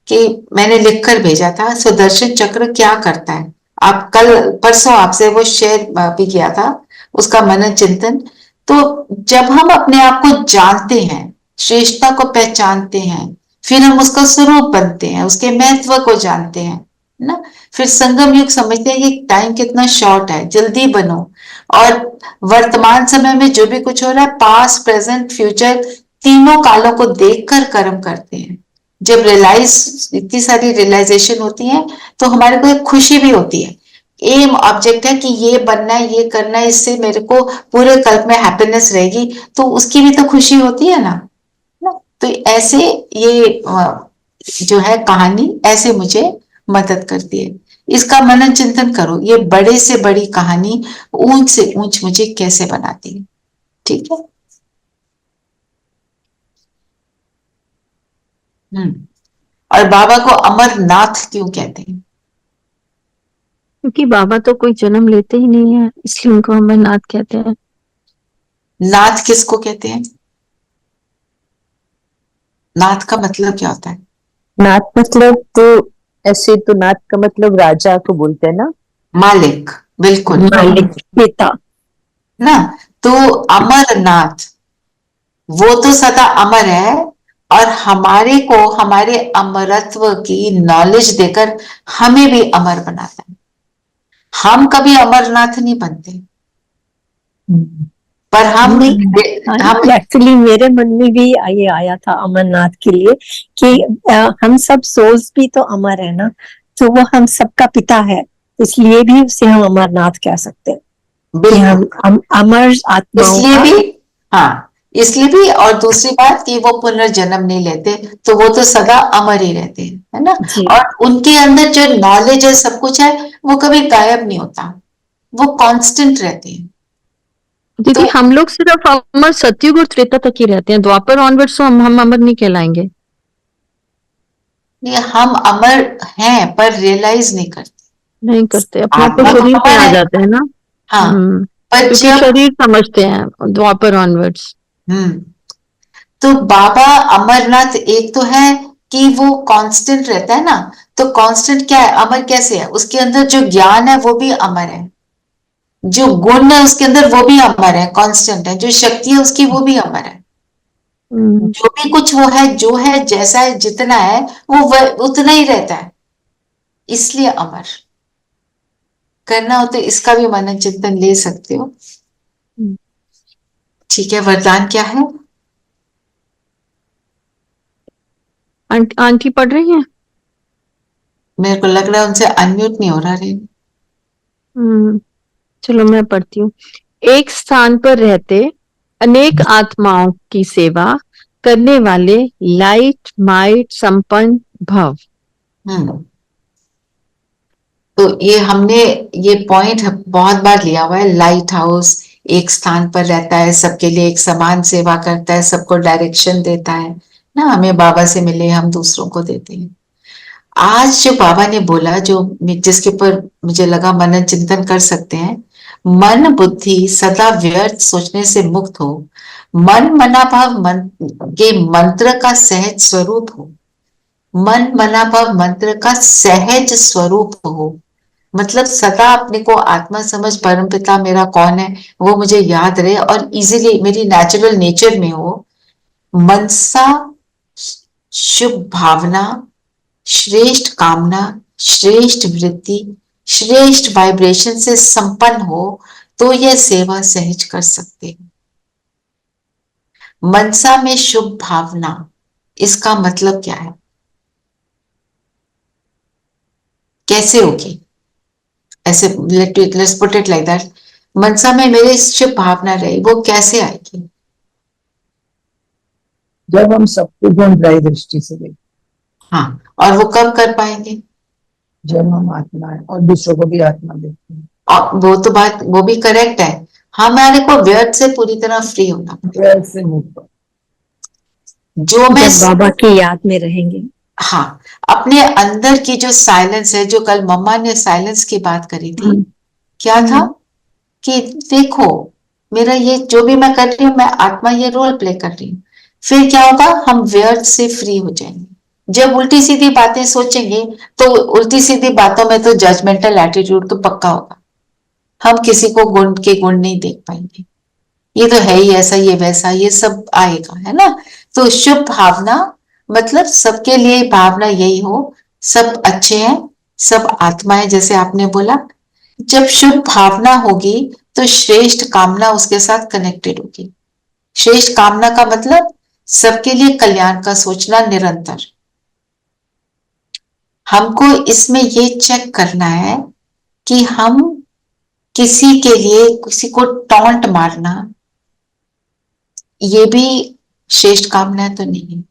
कि मैंने लिखकर भेजा था सुदर्शन चक्र क्या करता है। आप कल परसों आपसे वो शेयर भी किया था, उसका मनन चिंतन। तो जब हम अपने आप को जानते हैं, श्रेष्ठता को पहचानते हैं, फिर हम उसका स्वरूप बनते हैं, उसके महत्व को जानते हैं ना, फिर संगम युग समझते हैं कि टाइम कितना शॉर्ट है, जल्दी बनो। और वर्तमान समय में जो भी कुछ हो रहा है, पास्ट प्रेजेंट फ्यूचर, तीनों कालों को देखकर कर्म करते हैं। जब इतनी सारी रियलाइजेशन होती है तो हमारे को एक खुशी भी होती है। एम ऑब्जेक्ट है कि ये बनना है, ये करना है, इससे मेरे को पूरे कल्प में हैप्पीनेस रहेगी, तो उसकी भी तो खुशी होती है ना। तो ऐसे ये जो है कहानी ऐसे मुझे मदद करती है। इसका मनन चिंतन करो, ये बड़े से बड़ी कहानी ऊंच से ऊंच मुझे कैसे बनाती है। ठीक है। और बाबा को अमरनाथ क्यों कहते हैं? क्योंकि बाबा तो कोई जन्म लेते ही नहीं है, इसलिए उनको अमरनाथ कहते हैं। नाथ किसको कहते हैं? नाथ का मतलब क्या होता है? नाथ मतलब तो ऐसे तो नाथ का मतलब राजा को बोलते हैं ना, मालिक, बिल्कुल मालिक, पिता ना। तो अमरनाथ वो तो सदा अमर है, और हमारे को हमारे अमरत्व की नॉलेज देकर हमें भी अमर बनाता है। हम कभी अमरनाथ नहीं बनते, पर हम एक्चुअली मेरे मन में भी ये आया था अमरनाथ के लिए कि हम सब सोल्स भी तो अमर है ना, तो वो हम सबका पिता है, इसलिए भी उसे हम अमरनाथ कह सकते हैं कि हम अमर आत्माओं इसलिए का। भी, हाँ, इसलिए भी। और दूसरी बात कि वो पुनर्जन्म नहीं लेते, तो वो तो सदा अमर ही रहते हैं, है ना। और उनके अंदर जो नॉलेज है, सब कुछ है, वो कभी गायब नहीं होता, वो कांस्टेंट रहते हैं। दीदी हम लोग सिर्फ अमर सतयुग और त्रेता तक ही रहते हैं, द्वापर ऑनवर्ड्स तो हम अमर नहीं कहलाएंगे। नहीं, हम अमर हैं पर रियलाइज नहीं करते, अपने आप को शरीर पे आ जाते हैं ना। हाँ, पर क्योंकि शरीर समझते हैं द्वापर ऑनवर्ड्स। तो बाबा अमरनाथ एक तो है कि वो कांस्टेंट रहता है ना। तो कांस्टेंट क्या है, अमर कैसे है? उसके अंदर जो ज्ञान है वो भी अमर है, जो गुण है उसके अंदर वो भी अमर है, कांस्टेंट है, जो शक्ति है उसकी वो भी अमर है। जो भी कुछ वो है, जो है, जैसा है, जितना है, वो उतना ही रहता है, इसलिए अमर। करना हो तो इसका भी मनन चिंतन ले सकते हो। ठीक है। वरदान क्या है? आंटी पढ़ रही हैं? मेरे को लग रहा है उनसे अनम्यूट नहीं हो रहा रे। चलो मैं पढ़ती हूँ। एक स्थान पर रहते अनेक आत्माओं की सेवा करने वाले लाइट माइट संपन्न भव। तो ये हमने ये पॉइंट बहुत बार लिया हुआ है। लाइट हाउस एक स्थान पर रहता है, सबके लिए एक समान सेवा करता है, सबको डायरेक्शन देता है ना। हमें बाबा से मिले, हम दूसरों को देते हैं। आज जो बाबा ने बोला, जो जिसके ऊपर मुझे लगा मनन चिंतन कर सकते हैं, मन बुद्धि सदा व्यर्थ सोचने से मुक्त हो, मन मना भाव के मंत्र का सहज स्वरूप हो। मन मना भाव मंत्र का सहज स्वरूप हो, मतलब सदा अपने को आत्मा समझ, परमपिता मेरा कौन है वो मुझे याद रहे और इजीली मेरी नेचुरल नेचर में हो। मनसा शुभ भावना, श्रेष्ठ कामना, श्रेष्ठ वृत्ति, श्रेष्ठ वाइब्रेशन से संपन्न हो, तो यह सेवा सहज कर सकते हैं। मनसा में शुभ भावना, इसका मतलब क्या है, कैसे होगी? ऐसे let's put it like that, मनसा में मेरी शुभ भावना रही, वो कैसे आएगी? जब हम सबको गुणग्राही दृष्टि से देखें, हाँ, और वो कब कर पाएंगे? जब हम आत्मा है और दूसरों को भी आत्मा देखते हैं। और वो तो बात, वो भी करेक्ट है, हमारे को व्यर्थ से पूरी तरह फ्री होना पड़ेगा। व्यर्थ से मुक्त। जो मैं जब बाबा की याद में रहेंगे, हाँ, अपने अंदर की जो साइलेंस है, जो कल मम्मा ने साइलेंस की बात करी थी, क्या था कि देखो मेरा ये जो भी मैं कर रही हूँ, मैं आत्मा ये रोल प्ले कर रही हूँ, फिर क्या होगा, हम व्यर्थ से फ्री हो जाएंगे। जब उल्टी सीधी बातें सोचेंगे तो उल्टी सीधी बातों में तो जजमेंटल एटीट्यूड तो पक्का होगा, हम किसी को गुण के गुण नहीं देख पाएंगे, ये तो है ही ऐसा, ये वैसा, ये सब आएगा, है ना। तो शुभ भावना मतलब सबके लिए भावना यही हो, सब अच्छे हैं, सब आत्मा है, जैसे आपने बोला। जब शुभ भावना होगी तो श्रेष्ठ कामना उसके साथ कनेक्टेड होगी। श्रेष्ठ कामना का मतलब सबके लिए कल्याण का सोचना निरंतर। हमको इसमें ये चेक करना है कि हम किसी के लिए किसी को टॉन्ट मारना, ये भी श्रेष्ठ कामना तो नहीं है।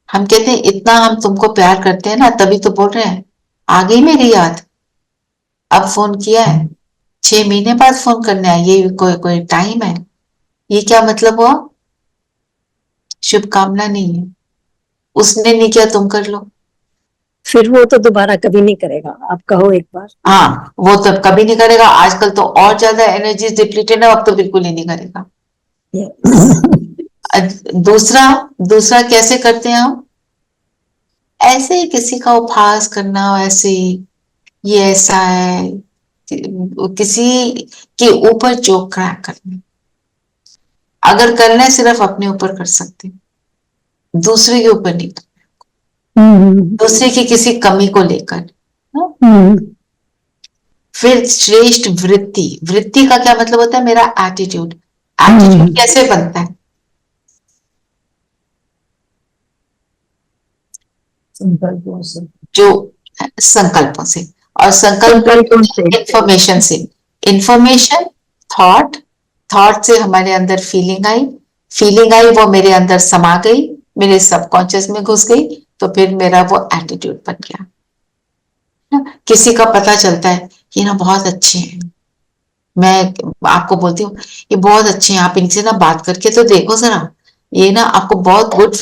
हम कहते हैं इतना हम तुमको प्यार करते हैं ना, तभी तो बोल रहे हैं, आ गई मेरी याद, अब फोन किया है, 6 महीने बाद फोन करने आए, ये कोई टाइम है? ये क्या मतलब हुआ? शुभकामना नहीं है, उसने नहीं किया तुम कर लो। फिर वो तो दोबारा कभी नहीं करेगा, आप कहो एक बार। हाँ, वो तो कभी नहीं करेगा, आजकल तो और ज्यादा एनर्जी डिप्लीटेड है, अब तो बिल्कुल ही नहीं करेगा। दूसरा कैसे करते हैं हम? ऐसे ही किसी का उपहास करना, ऐसे ये ऐसा है, किसी के ऊपर जोक क्रैक करना। अगर करना है सिर्फ अपने ऊपर कर सकते, दूसरे के ऊपर नहीं, दूसरे की किसी कमी को लेकर। फिर श्रेष्ठ वृत्ति, वृत्ति का क्या मतलब होता है? मेरा एटीट्यूड। एटीट्यूड कैसे बनता है? संकल्पों से, जो संकल्पों से, और संकल्पों से, इंफॉर्मेशन से। इंफॉर्मेशन थॉट, थॉट से हमारे अंदर फीलिंग आई, फीलिंग आई वो मेरे अंदर समा गई, मेरे सबकॉन्शियस में घुस गई, तो फिर मेरा वो एटीट्यूड बन गया ना। किसी का पता चलता है ये ना बहुत अच्छे हैं, मैं आपको बोलती हूँ ये बहुत अच्छे हैं, आप इनसे ना बात करके तो देखो जरा, ये ना आपको बहुत गुड।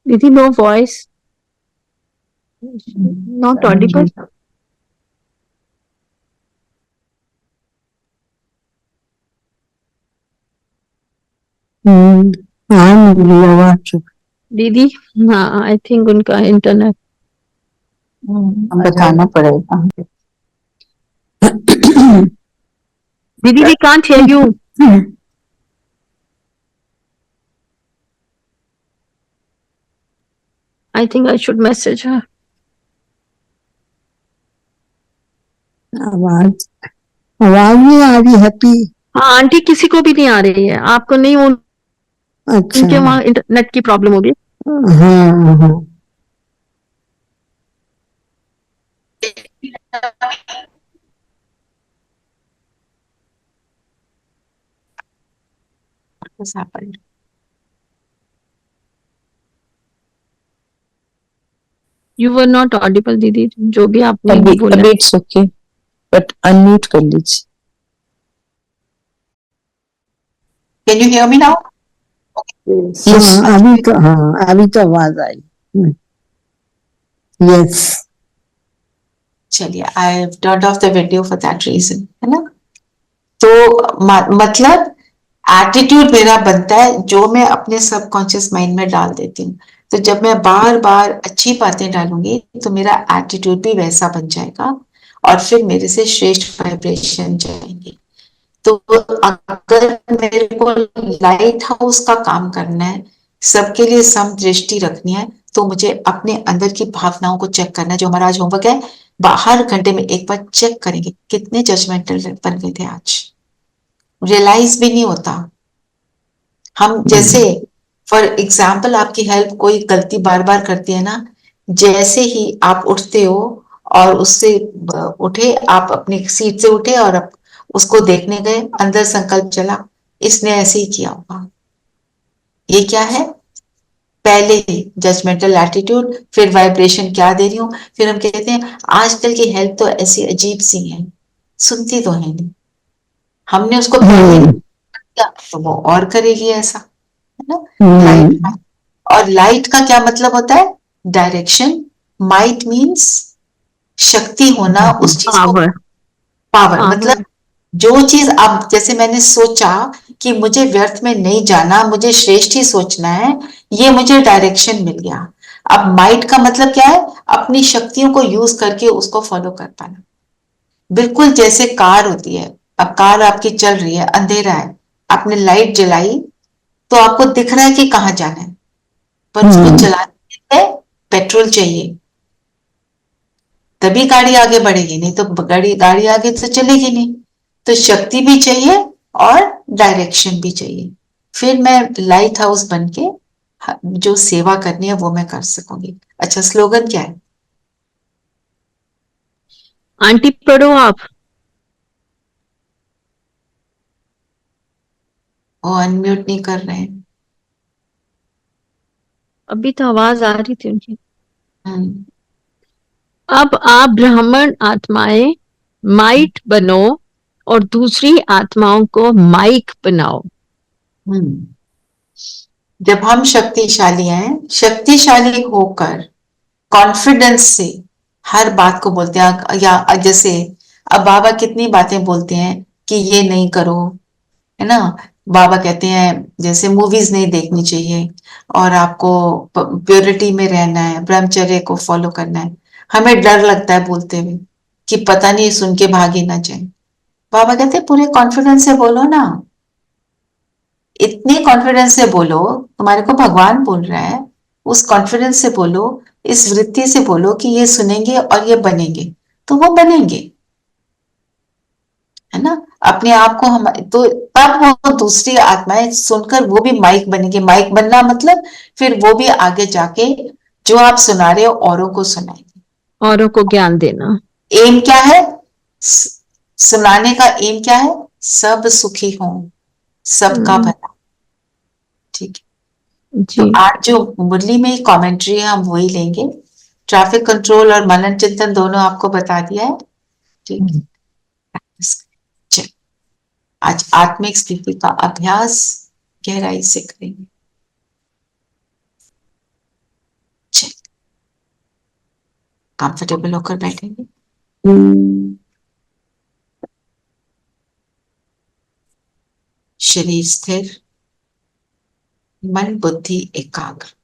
दीदी नो वॉइस, नॉट ऑडिबल। दीदी हाँ, आई थिंक उनका इंटरनेट बताना पड़ेगा। दीदी we can't hear you. I think I should message her. आवाज आवाज नहीं आ रही हैप्पी। हाँ आंटी, किसी को भी नहीं आ रही है, आपको नहीं, अच्छा, उनके वहाँ इंटरनेट की प्रॉब्लम होगी। हाँ हाँ, यू वर नॉट ऑडिबल दीदी, जो भी आपने बोला। अभी इट्स ओके, बट अनम्यूट कर लीजिए। Can you hear me now? अभी तो आवाज आई। यस, चलिए, I have turned off the video for that reason, है ना। तो मतलब एटीट्यूड मेरा बनता है जो मैं अपने सबकॉन्शियस माइंड में डाल देती हूँ। तो जब मैं बार बार अच्छी बातें डालूंगी तो मेरा एटीट्यूड भी वैसा बन जाएगा और फिर मेरे से श्रेष्ठ वाइब्रेशन जाएंगे। तो अगर मेरे को लाइट हाउस का काम करना है, सबके लिए सम दृष्टि रखनी है, तो मुझे अपने अंदर की भावनाओं को चेक करना है। जो हमारा आज होमवर्क है, बाहर घंटे में एक बार चेक करेंगे कितने जजमेंटल बन गए थे आज। रियलाइज भी नहीं होता। हम जैसे फॉर एग्जाम्पल आपकी हेल्प कोई गलती बार बार करती है ना, जैसे ही आप उठते हो और उससे उठे, आप अपनी सीट से उठे और उसको देखने गए, अंदर संकल्प चला इसने ऐसे ही किया होगा। ये क्या है? पहले ही जजमेंटल एटीट्यूड, फिर वाइब्रेशन क्या दे रही हूँ, फिर हम कहते हैं आजकल की हेल्प तो ऐसी अजीब सी है, सुनती तो है नहीं। हमने उसको पहले किया तो वो और करेगी ऐसा, है ना? लाइट, और लाइट का क्या मतलब होता है? डायरेक्शन। माइट मीन्स शक्ति होना, उस चीज को पावर। Power, power. मतलब जो चीज अब जैसे मैंने सोचा कि मुझे व्यर्थ में नहीं जाना, मुझे श्रेष्ठ ही सोचना है, ये मुझे डायरेक्शन मिल गया। अब माइट का मतलब क्या है? अपनी शक्तियों को यूज करके उसको फॉलो कर पाना। बिल्कुल जैसे कार होती है, अब कार आपकी चल रही है, अंधेरा है, आपने लाइट जलाई तो आपको दिख रहा है कि कहाँ जाना है, पर उसको चलाने के लिए पेट्रोल चाहिए, तभी गाड़ी आगे बढ़ेगी, नहीं तो गाड़ी गाड़ी आगे तो चलेगी नहीं। तो शक्ति भी चाहिए और डायरेक्शन भी चाहिए, फिर मैं लाइट हाउस बन के जो सेवा करनी है वो मैं कर सकूंगी। अच्छा, स्लोगन क्या है? आंटी पढ़ो आप। वो अनम्यूट नहीं कर रहे हैं। अभी तो आवाज आ रही थी उनकी। हम्म। अब आप ब्राह्मण आत्माएं माइट बनो और दूसरी आत्माओं को माइक बनाओ। हम्म। जब हम शक्तिशाली हैं, शक्तिशाली होकर कॉन्फिडेंस से हर बात को बोलते हैं, या जैसे अब बाबा कितनी बातें बोलते हैं कि ये नहीं करो, है ना? बाबा कहते हैं जैसे मूवीज नहीं देखनी चाहिए और आपको प्योरिटी में रहना है, ब्रह्मचर्य को फॉलो करना है। हमें डर लगता है बोलते हुए कि पता नहीं सुन के भाग ही ना जाए। बाबा कहते हैं पूरे कॉन्फिडेंस से बोलो ना, इतने कॉन्फिडेंस से बोलो, तुम्हारे को भगवान बोल रहा है, उस कॉन्फिडेंस से बोलो, इस वृत्ति से बोलो कि ये सुनेंगे और ये बनेंगे, तो वो बनेंगे, है ना? अपने आप को हम तो तब वो दूसरी आत्माएं सुनकर वो भी माइक बनेंगे। माइक बनना मतलब फिर वो भी आगे जाके जो आप सुना रहे हो औरों को सुनाएंगे। औरों को ज्ञान देना। एम क्या है? सुनाने का एम क्या है? सब सुखी हों, सबका भला। ठीक है, तो जी। आज जो मुरली में कमेंट्री है हम वही लेंगे। ट्रैफिक कंट्रोल और मनन चिंतन दोनों आपको बता दिया है। ठीक है, चल आज आत्मिक स्थिति का अभ्यास गहराई से करेंगे। चल कंफर्टेबल होकर बैठेंगे। शरीर स्थिर, मन बुद्धि एकाग्र।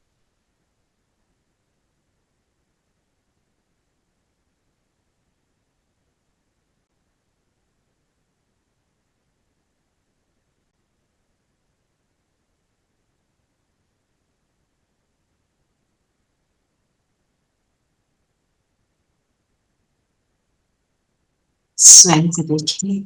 स्वयं को देखिए,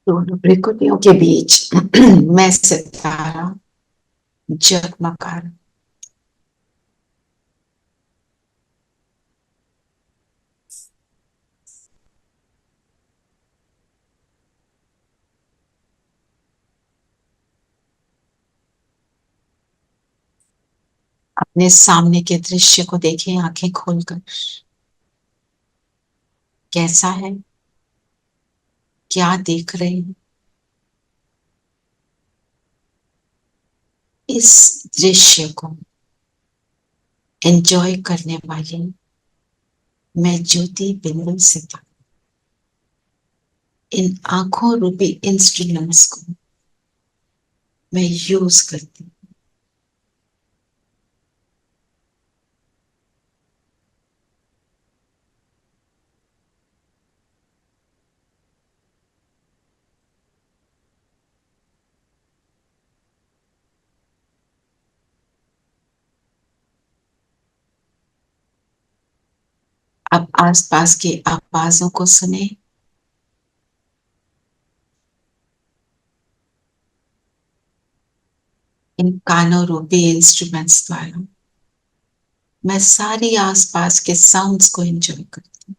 दोनों भ्रिकुटियों के बीच मैं सितारा जगमगा रहा। अपने सामने के दृश्य को देखें आंखें खोलकर, कैसा है, क्या देख रहे हैं? इस दृश्य को एंजॉय करने वाली मैं ज्योति बिंदु सितारा इन आंखों रूपी इंस्ट्रूमेंट्स को मैं यूज करती हूँ। अब आसपास की आवाजों को सुने। इन कानों रूपी इंस्ट्रूमेंट्स द्वारा मैं सारी आसपास के साउंड्स को एंजॉय करती हूँ।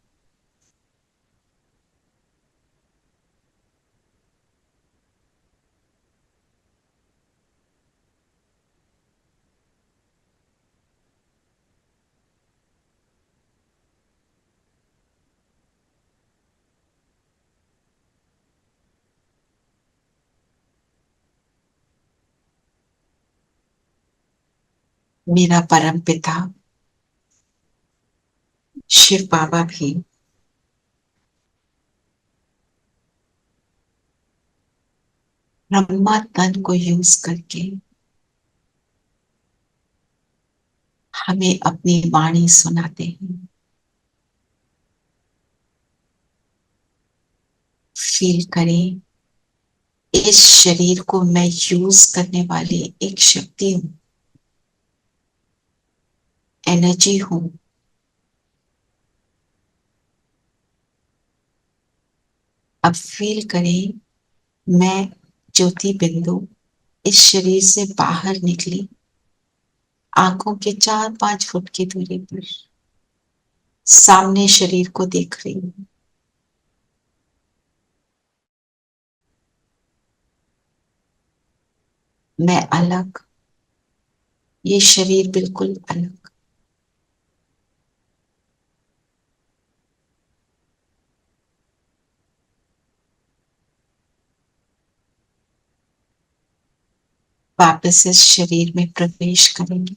मेरा परम पिता शिव बाबा भी ब्रह्मा तन को यूज करके हमें अपनी वाणी सुनाते हैं। फील करें, इस शरीर को मैं यूज करने वाली एक शक्ति हूं, एनर्जी हूं। अब फील करें, मैं ज्योति बिंदु इस शरीर से बाहर निकली, आंखों के 4-5 फुट की दूरी पर सामने शरीर को देख रही हूं। मैं अलग, ये शरीर बिल्कुल अलग। वापस इस शरीर में प्रवेश करेंगे।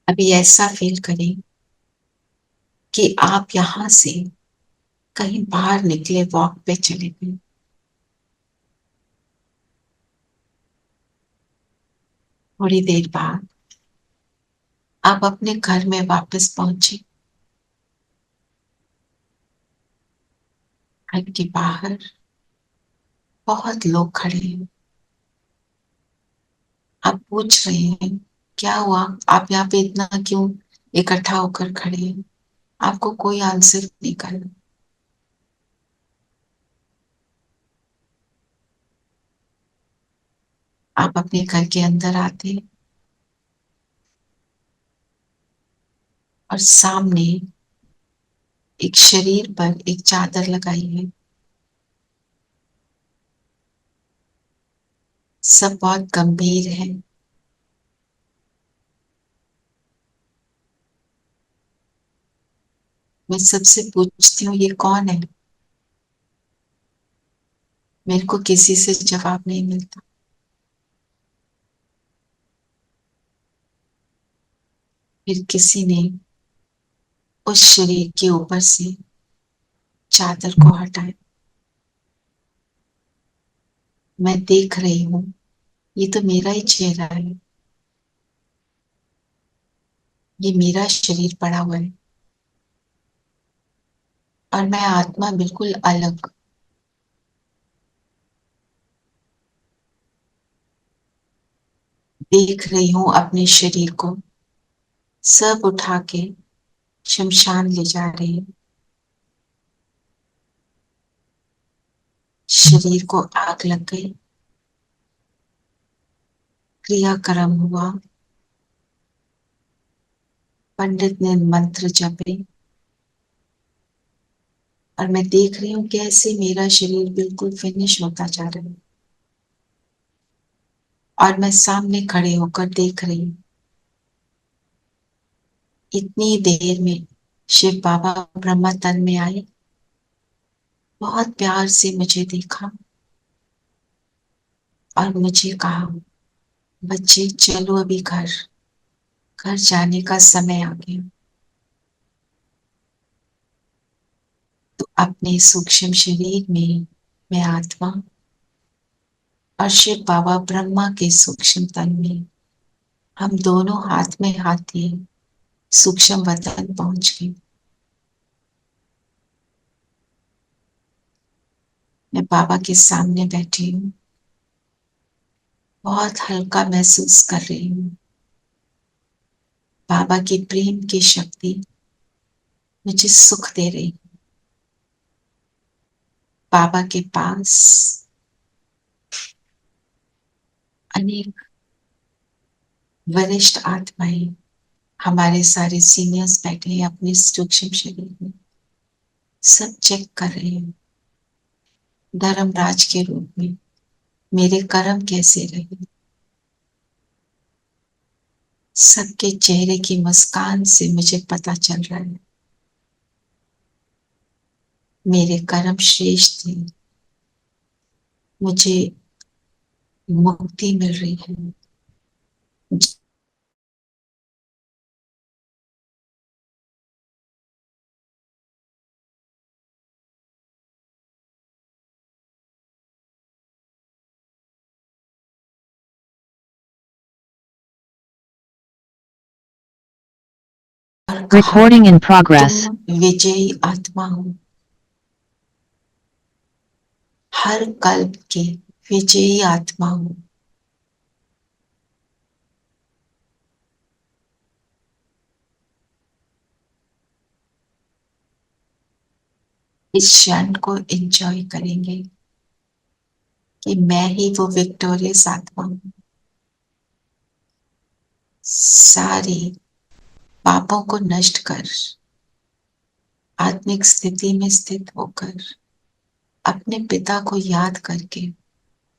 अभी ऐसा फील करें कि आप यहां से कहीं बाहर निकले, वॉक पे चले गए। थोड़ी देर बाद आप अपने घर में वापस पहुंचे। घर के बाहर बहुत लोग खड़े हैं। आप पूछ रहे हैं क्या हुआ, आप यहाँ पे इतना क्यों इकट्ठा होकर खड़े हैं? आपको कोई आंसर नहीं करना। आप अपने घर के अंदर आते हैं और सामने एक शरीर पर एक चादर लगाई है। सब बहुत गंभीर है। मैं सबसे पूछती हूँ ये कौन है? मेरे को किसी से जवाब नहीं मिलता। फिर किसी ने उस शरीर के ऊपर से चादर को हटाया। मैं देख रही हूँ ये तो मेरा ही चेहरा है, ये मेरा शरीर पड़ा हुआ है और मैं आत्मा बिल्कुल अलग। देख रही हूँ अपने शरीर को सब उठा के शमशान ले जा रहे हैं। शरीर को आग लग गई, क्रियाक्रम हुआ, पंडित ने मंत्र जपे और मैं देख रही हूँ कैसे मेरा शरीर बिल्कुल फिनिश होता जा रहा है। और मैं सामने खड़े होकर देख रही हूँ। इतनी देर में शिव बाबा ब्रह्मा तन में आए, बहुत प्यार से मुझे देखा और मुझे कहा, बच्चे चलो अभी घर, घर जाने का समय आ गया। तो अपने सूक्ष्म शरीर में मैं आत्मा और शिव बाबा ब्रह्मा के सूक्ष्म तन में, हम दोनों हाथ में हाथ दिए सूक्ष्म वतन पहुंच गए। मैं बाबा के सामने बैठी हूँ, बहुत हल्का महसूस कर रही हूँ। बाबा की प्रेम की शक्ति मुझे सुख दे रही है। बाबा के पास अनेक वरिष्ठ आत्माएं, हमारे सारे सीनियर्स बैठे हैं अपने सूक्ष्म शरीर में, सब चेक कर रहे हैं धर्मराज के रूप में मेरे कर्म कैसे रहे। सबके चेहरे की मुस्कान से मुझे पता चल रहा है मेरे कर्म श्रेष्ठ थे, मुझे मुक्ति मिल रही है। Recording in progress. तुम विजयी आत्मा हो, हर कल्प के विजयी आत्मा हो। इस क्षण को एंजॉय करेंगे कि मैं ही वो विक्टोरियस आत्मा हूं। सारे पापों को नष्ट कर, आत्मिक स्थिति में स्थित होकर, अपने पिता को याद करके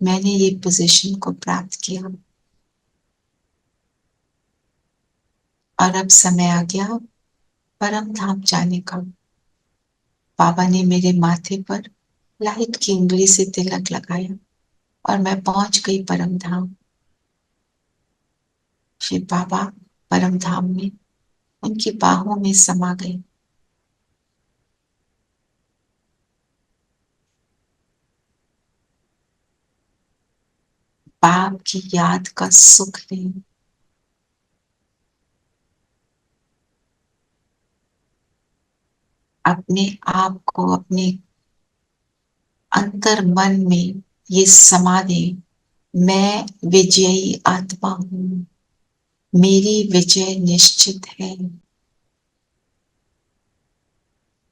मैंने ये पोजीशन को प्राप्त किया। और अब समय आ गया परम धाम जाने का। बाबा ने मेरे माथे पर लाइट की उंगली से तिलक लगाया और मैं पहुंच गई परम धाम। शिव बाबा परम धाम में उनकी बाहों में समा गए। बाप की याद का सुख लें। अपने आप को अपने अंतर मन में ये समा दें, मैं विजयी आत्मा हूं, मेरी विजय निश्चित है।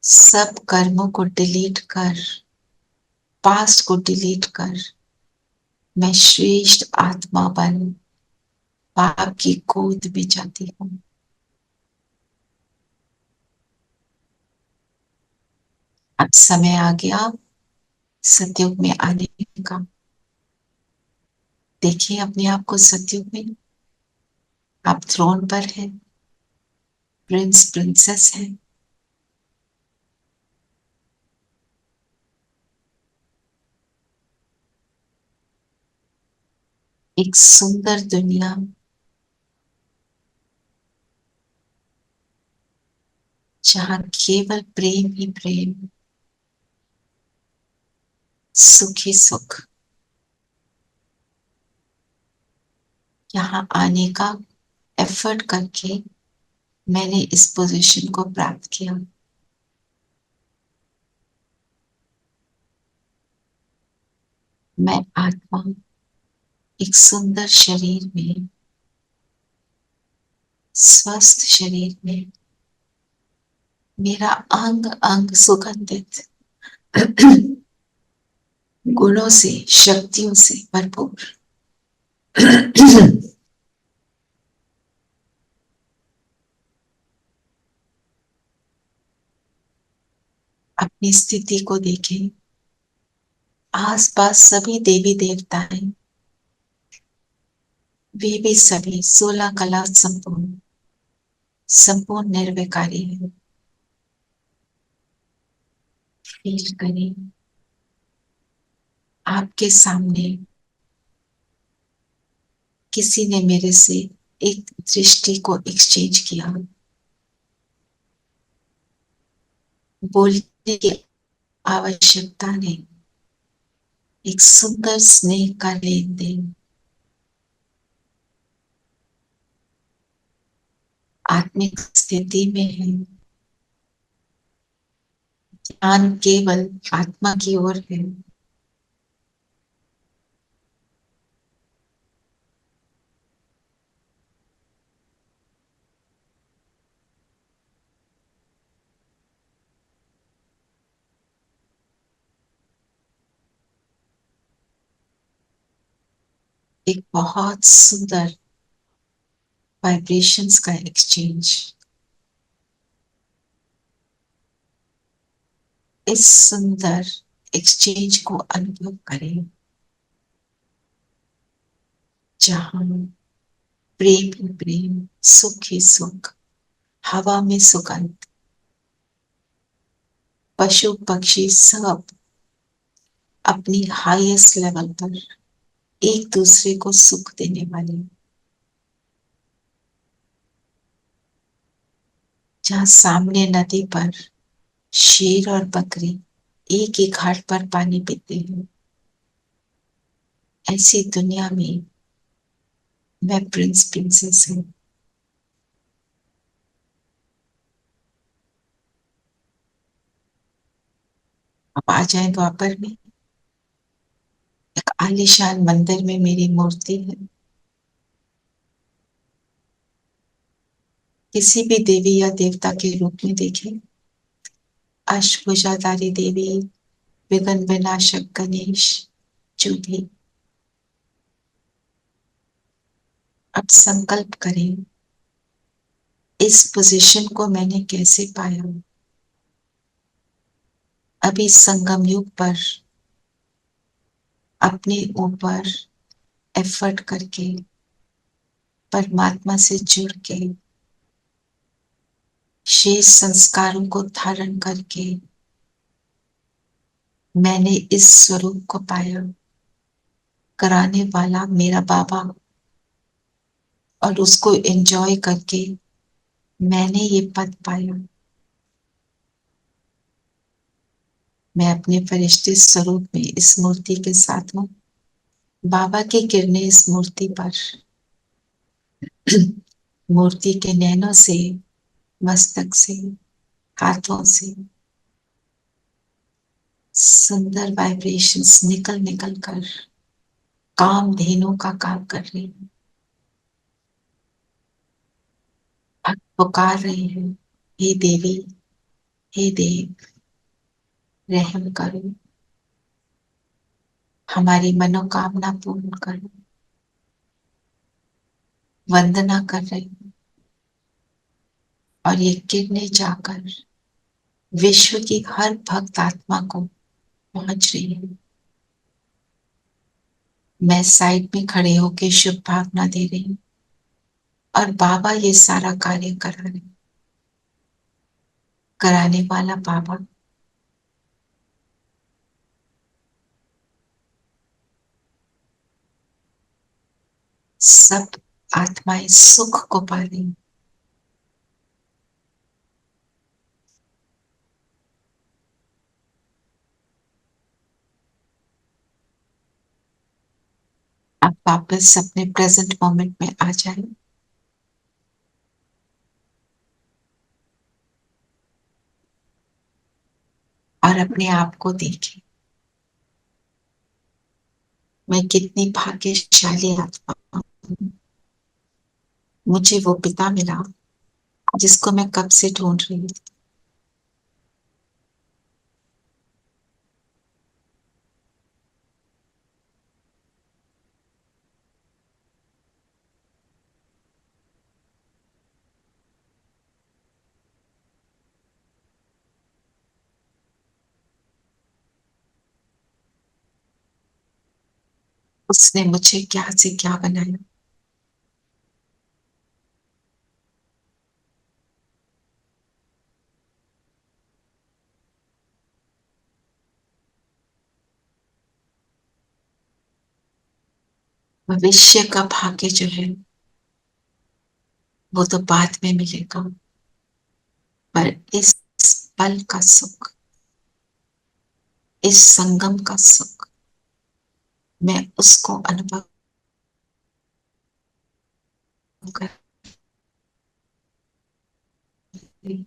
सब कर्मों को डिलीट कर, पास्ट को डिलीट कर, मैं श्रेष्ठ आत्मा बन बाप की गोद में जाती हूँ। अब समय आ गया सतयुग में आने का। देखिए अपने आप को सतयुग में, आप थ्रोन पर हैं, प्रिंस प्रिंसेस हैं। एक सुंदर दुनिया, जहां केवल प्रेम ही प्रेम, सुख ही सुख। यहाँ आने का एफर्ट करके मैंने इस पोजीशन को प्राप्त किया। मैं आत्मा एक सुंदर शरीर में, स्वस्थ शरीर में, मेरा अंग अंग सुगंधित गुणों से, शक्तियों से भरपूर। अपनी स्थिति को देखें, आसपास सभी देवी देवता हैं, वे भी सभी 16 कला संपूर्ण संपूर्ण निर्विकारी है। फील करें आपके सामने किसी ने मेरे से एक दृष्टि को एक्सचेंज किया। बोलने की आवश्यकता नहीं, एक सुंदर स्नेह का लेन देन। आत्मिक स्थिति में है, ध्यान केवल आत्मा की ओर है। एक बहुत सुंदर वाइब्रेशंस का एक्सचेंज। इस सुंदर एक्सचेंज को अनुभव करें, जहां प्रेम ही प्रेम, सुख ही सुख, हवा में सुगंध, पशु पक्षी सब अपनी हाईएस्ट लेवल पर एक दूसरे को सुख देने वाले। जहां सामने नदी पर शेर और बकरी एक ही घाट पर पानी पीते हैं, ऐसी दुनिया में मैं प्रिंस प्रिंसेस हूं। आप आ जाए द्वापर में। एक आलीशान मंदिर में मेरी मूर्ति है। किसी भी देवी या देवता के रूप में देखें, अष्टभुजाधारी देवी, विघ्न विनाशक गणेश, जो भी। अब संकल्प करें, इस पोजीशन को मैंने कैसे पाया। अभी संगम युग पर अपने ऊपर एफर्ट करके, परमात्मा से जुड़ के, शेष संस्कारों को धारण करके मैंने इस स्वरूप को पाया। कराने वाला मेरा बाबा, और उसको एंजॉय करके मैंने ये पद पाया। मैं अपने फरिश्ते स्वरूप में इस मूर्ति के साथ हूं। बाबा की किरणें इस मूर्ति पर, मूर्ति के नैनों से, मस्तक से, हाथों से सुंदर वाइब्रेशंस निकल निकल कर काम धेनु का काम कर रही है। भक्त पुकार रहे हैं, हे देवी, हे देव, रहम करो, हमारी मनोकामना पूर्ण करो। वंदना कर रही हूं, और ये किरणें जाकर विश्व की हर भक्त आत्मा को पहुंच रही है। मैं साइड में खड़े होकर शुभ भावना दे रही हूं, और बाबा ये सारा कार्य करा रहे। कराने वाला बाबा, सब आत्माएं सुख को पा रही। आप वापस अपने प्रेजेंट मोमेंट में आ जाए। और अपने आप को देखें, मैं कितनी भाग्यशाली आत्मा हूं। मुझे वो पिता मिला जिसको मैं कब से ढूंढ रही थी। उसने मुझे क्या से क्या बनाया। भविष्य का भाग्य जो है वो तो बाद में मिलेगा, पर इस पल का सुख, इस संगम का सुख, मैं उसको अनुभव कर रही हूं।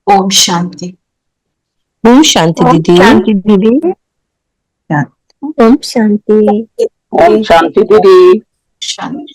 ओम शांति। ओम शांति ओम दीदी। शांति दीदी। ओम शांति। ओम शांति दीदी। शांति।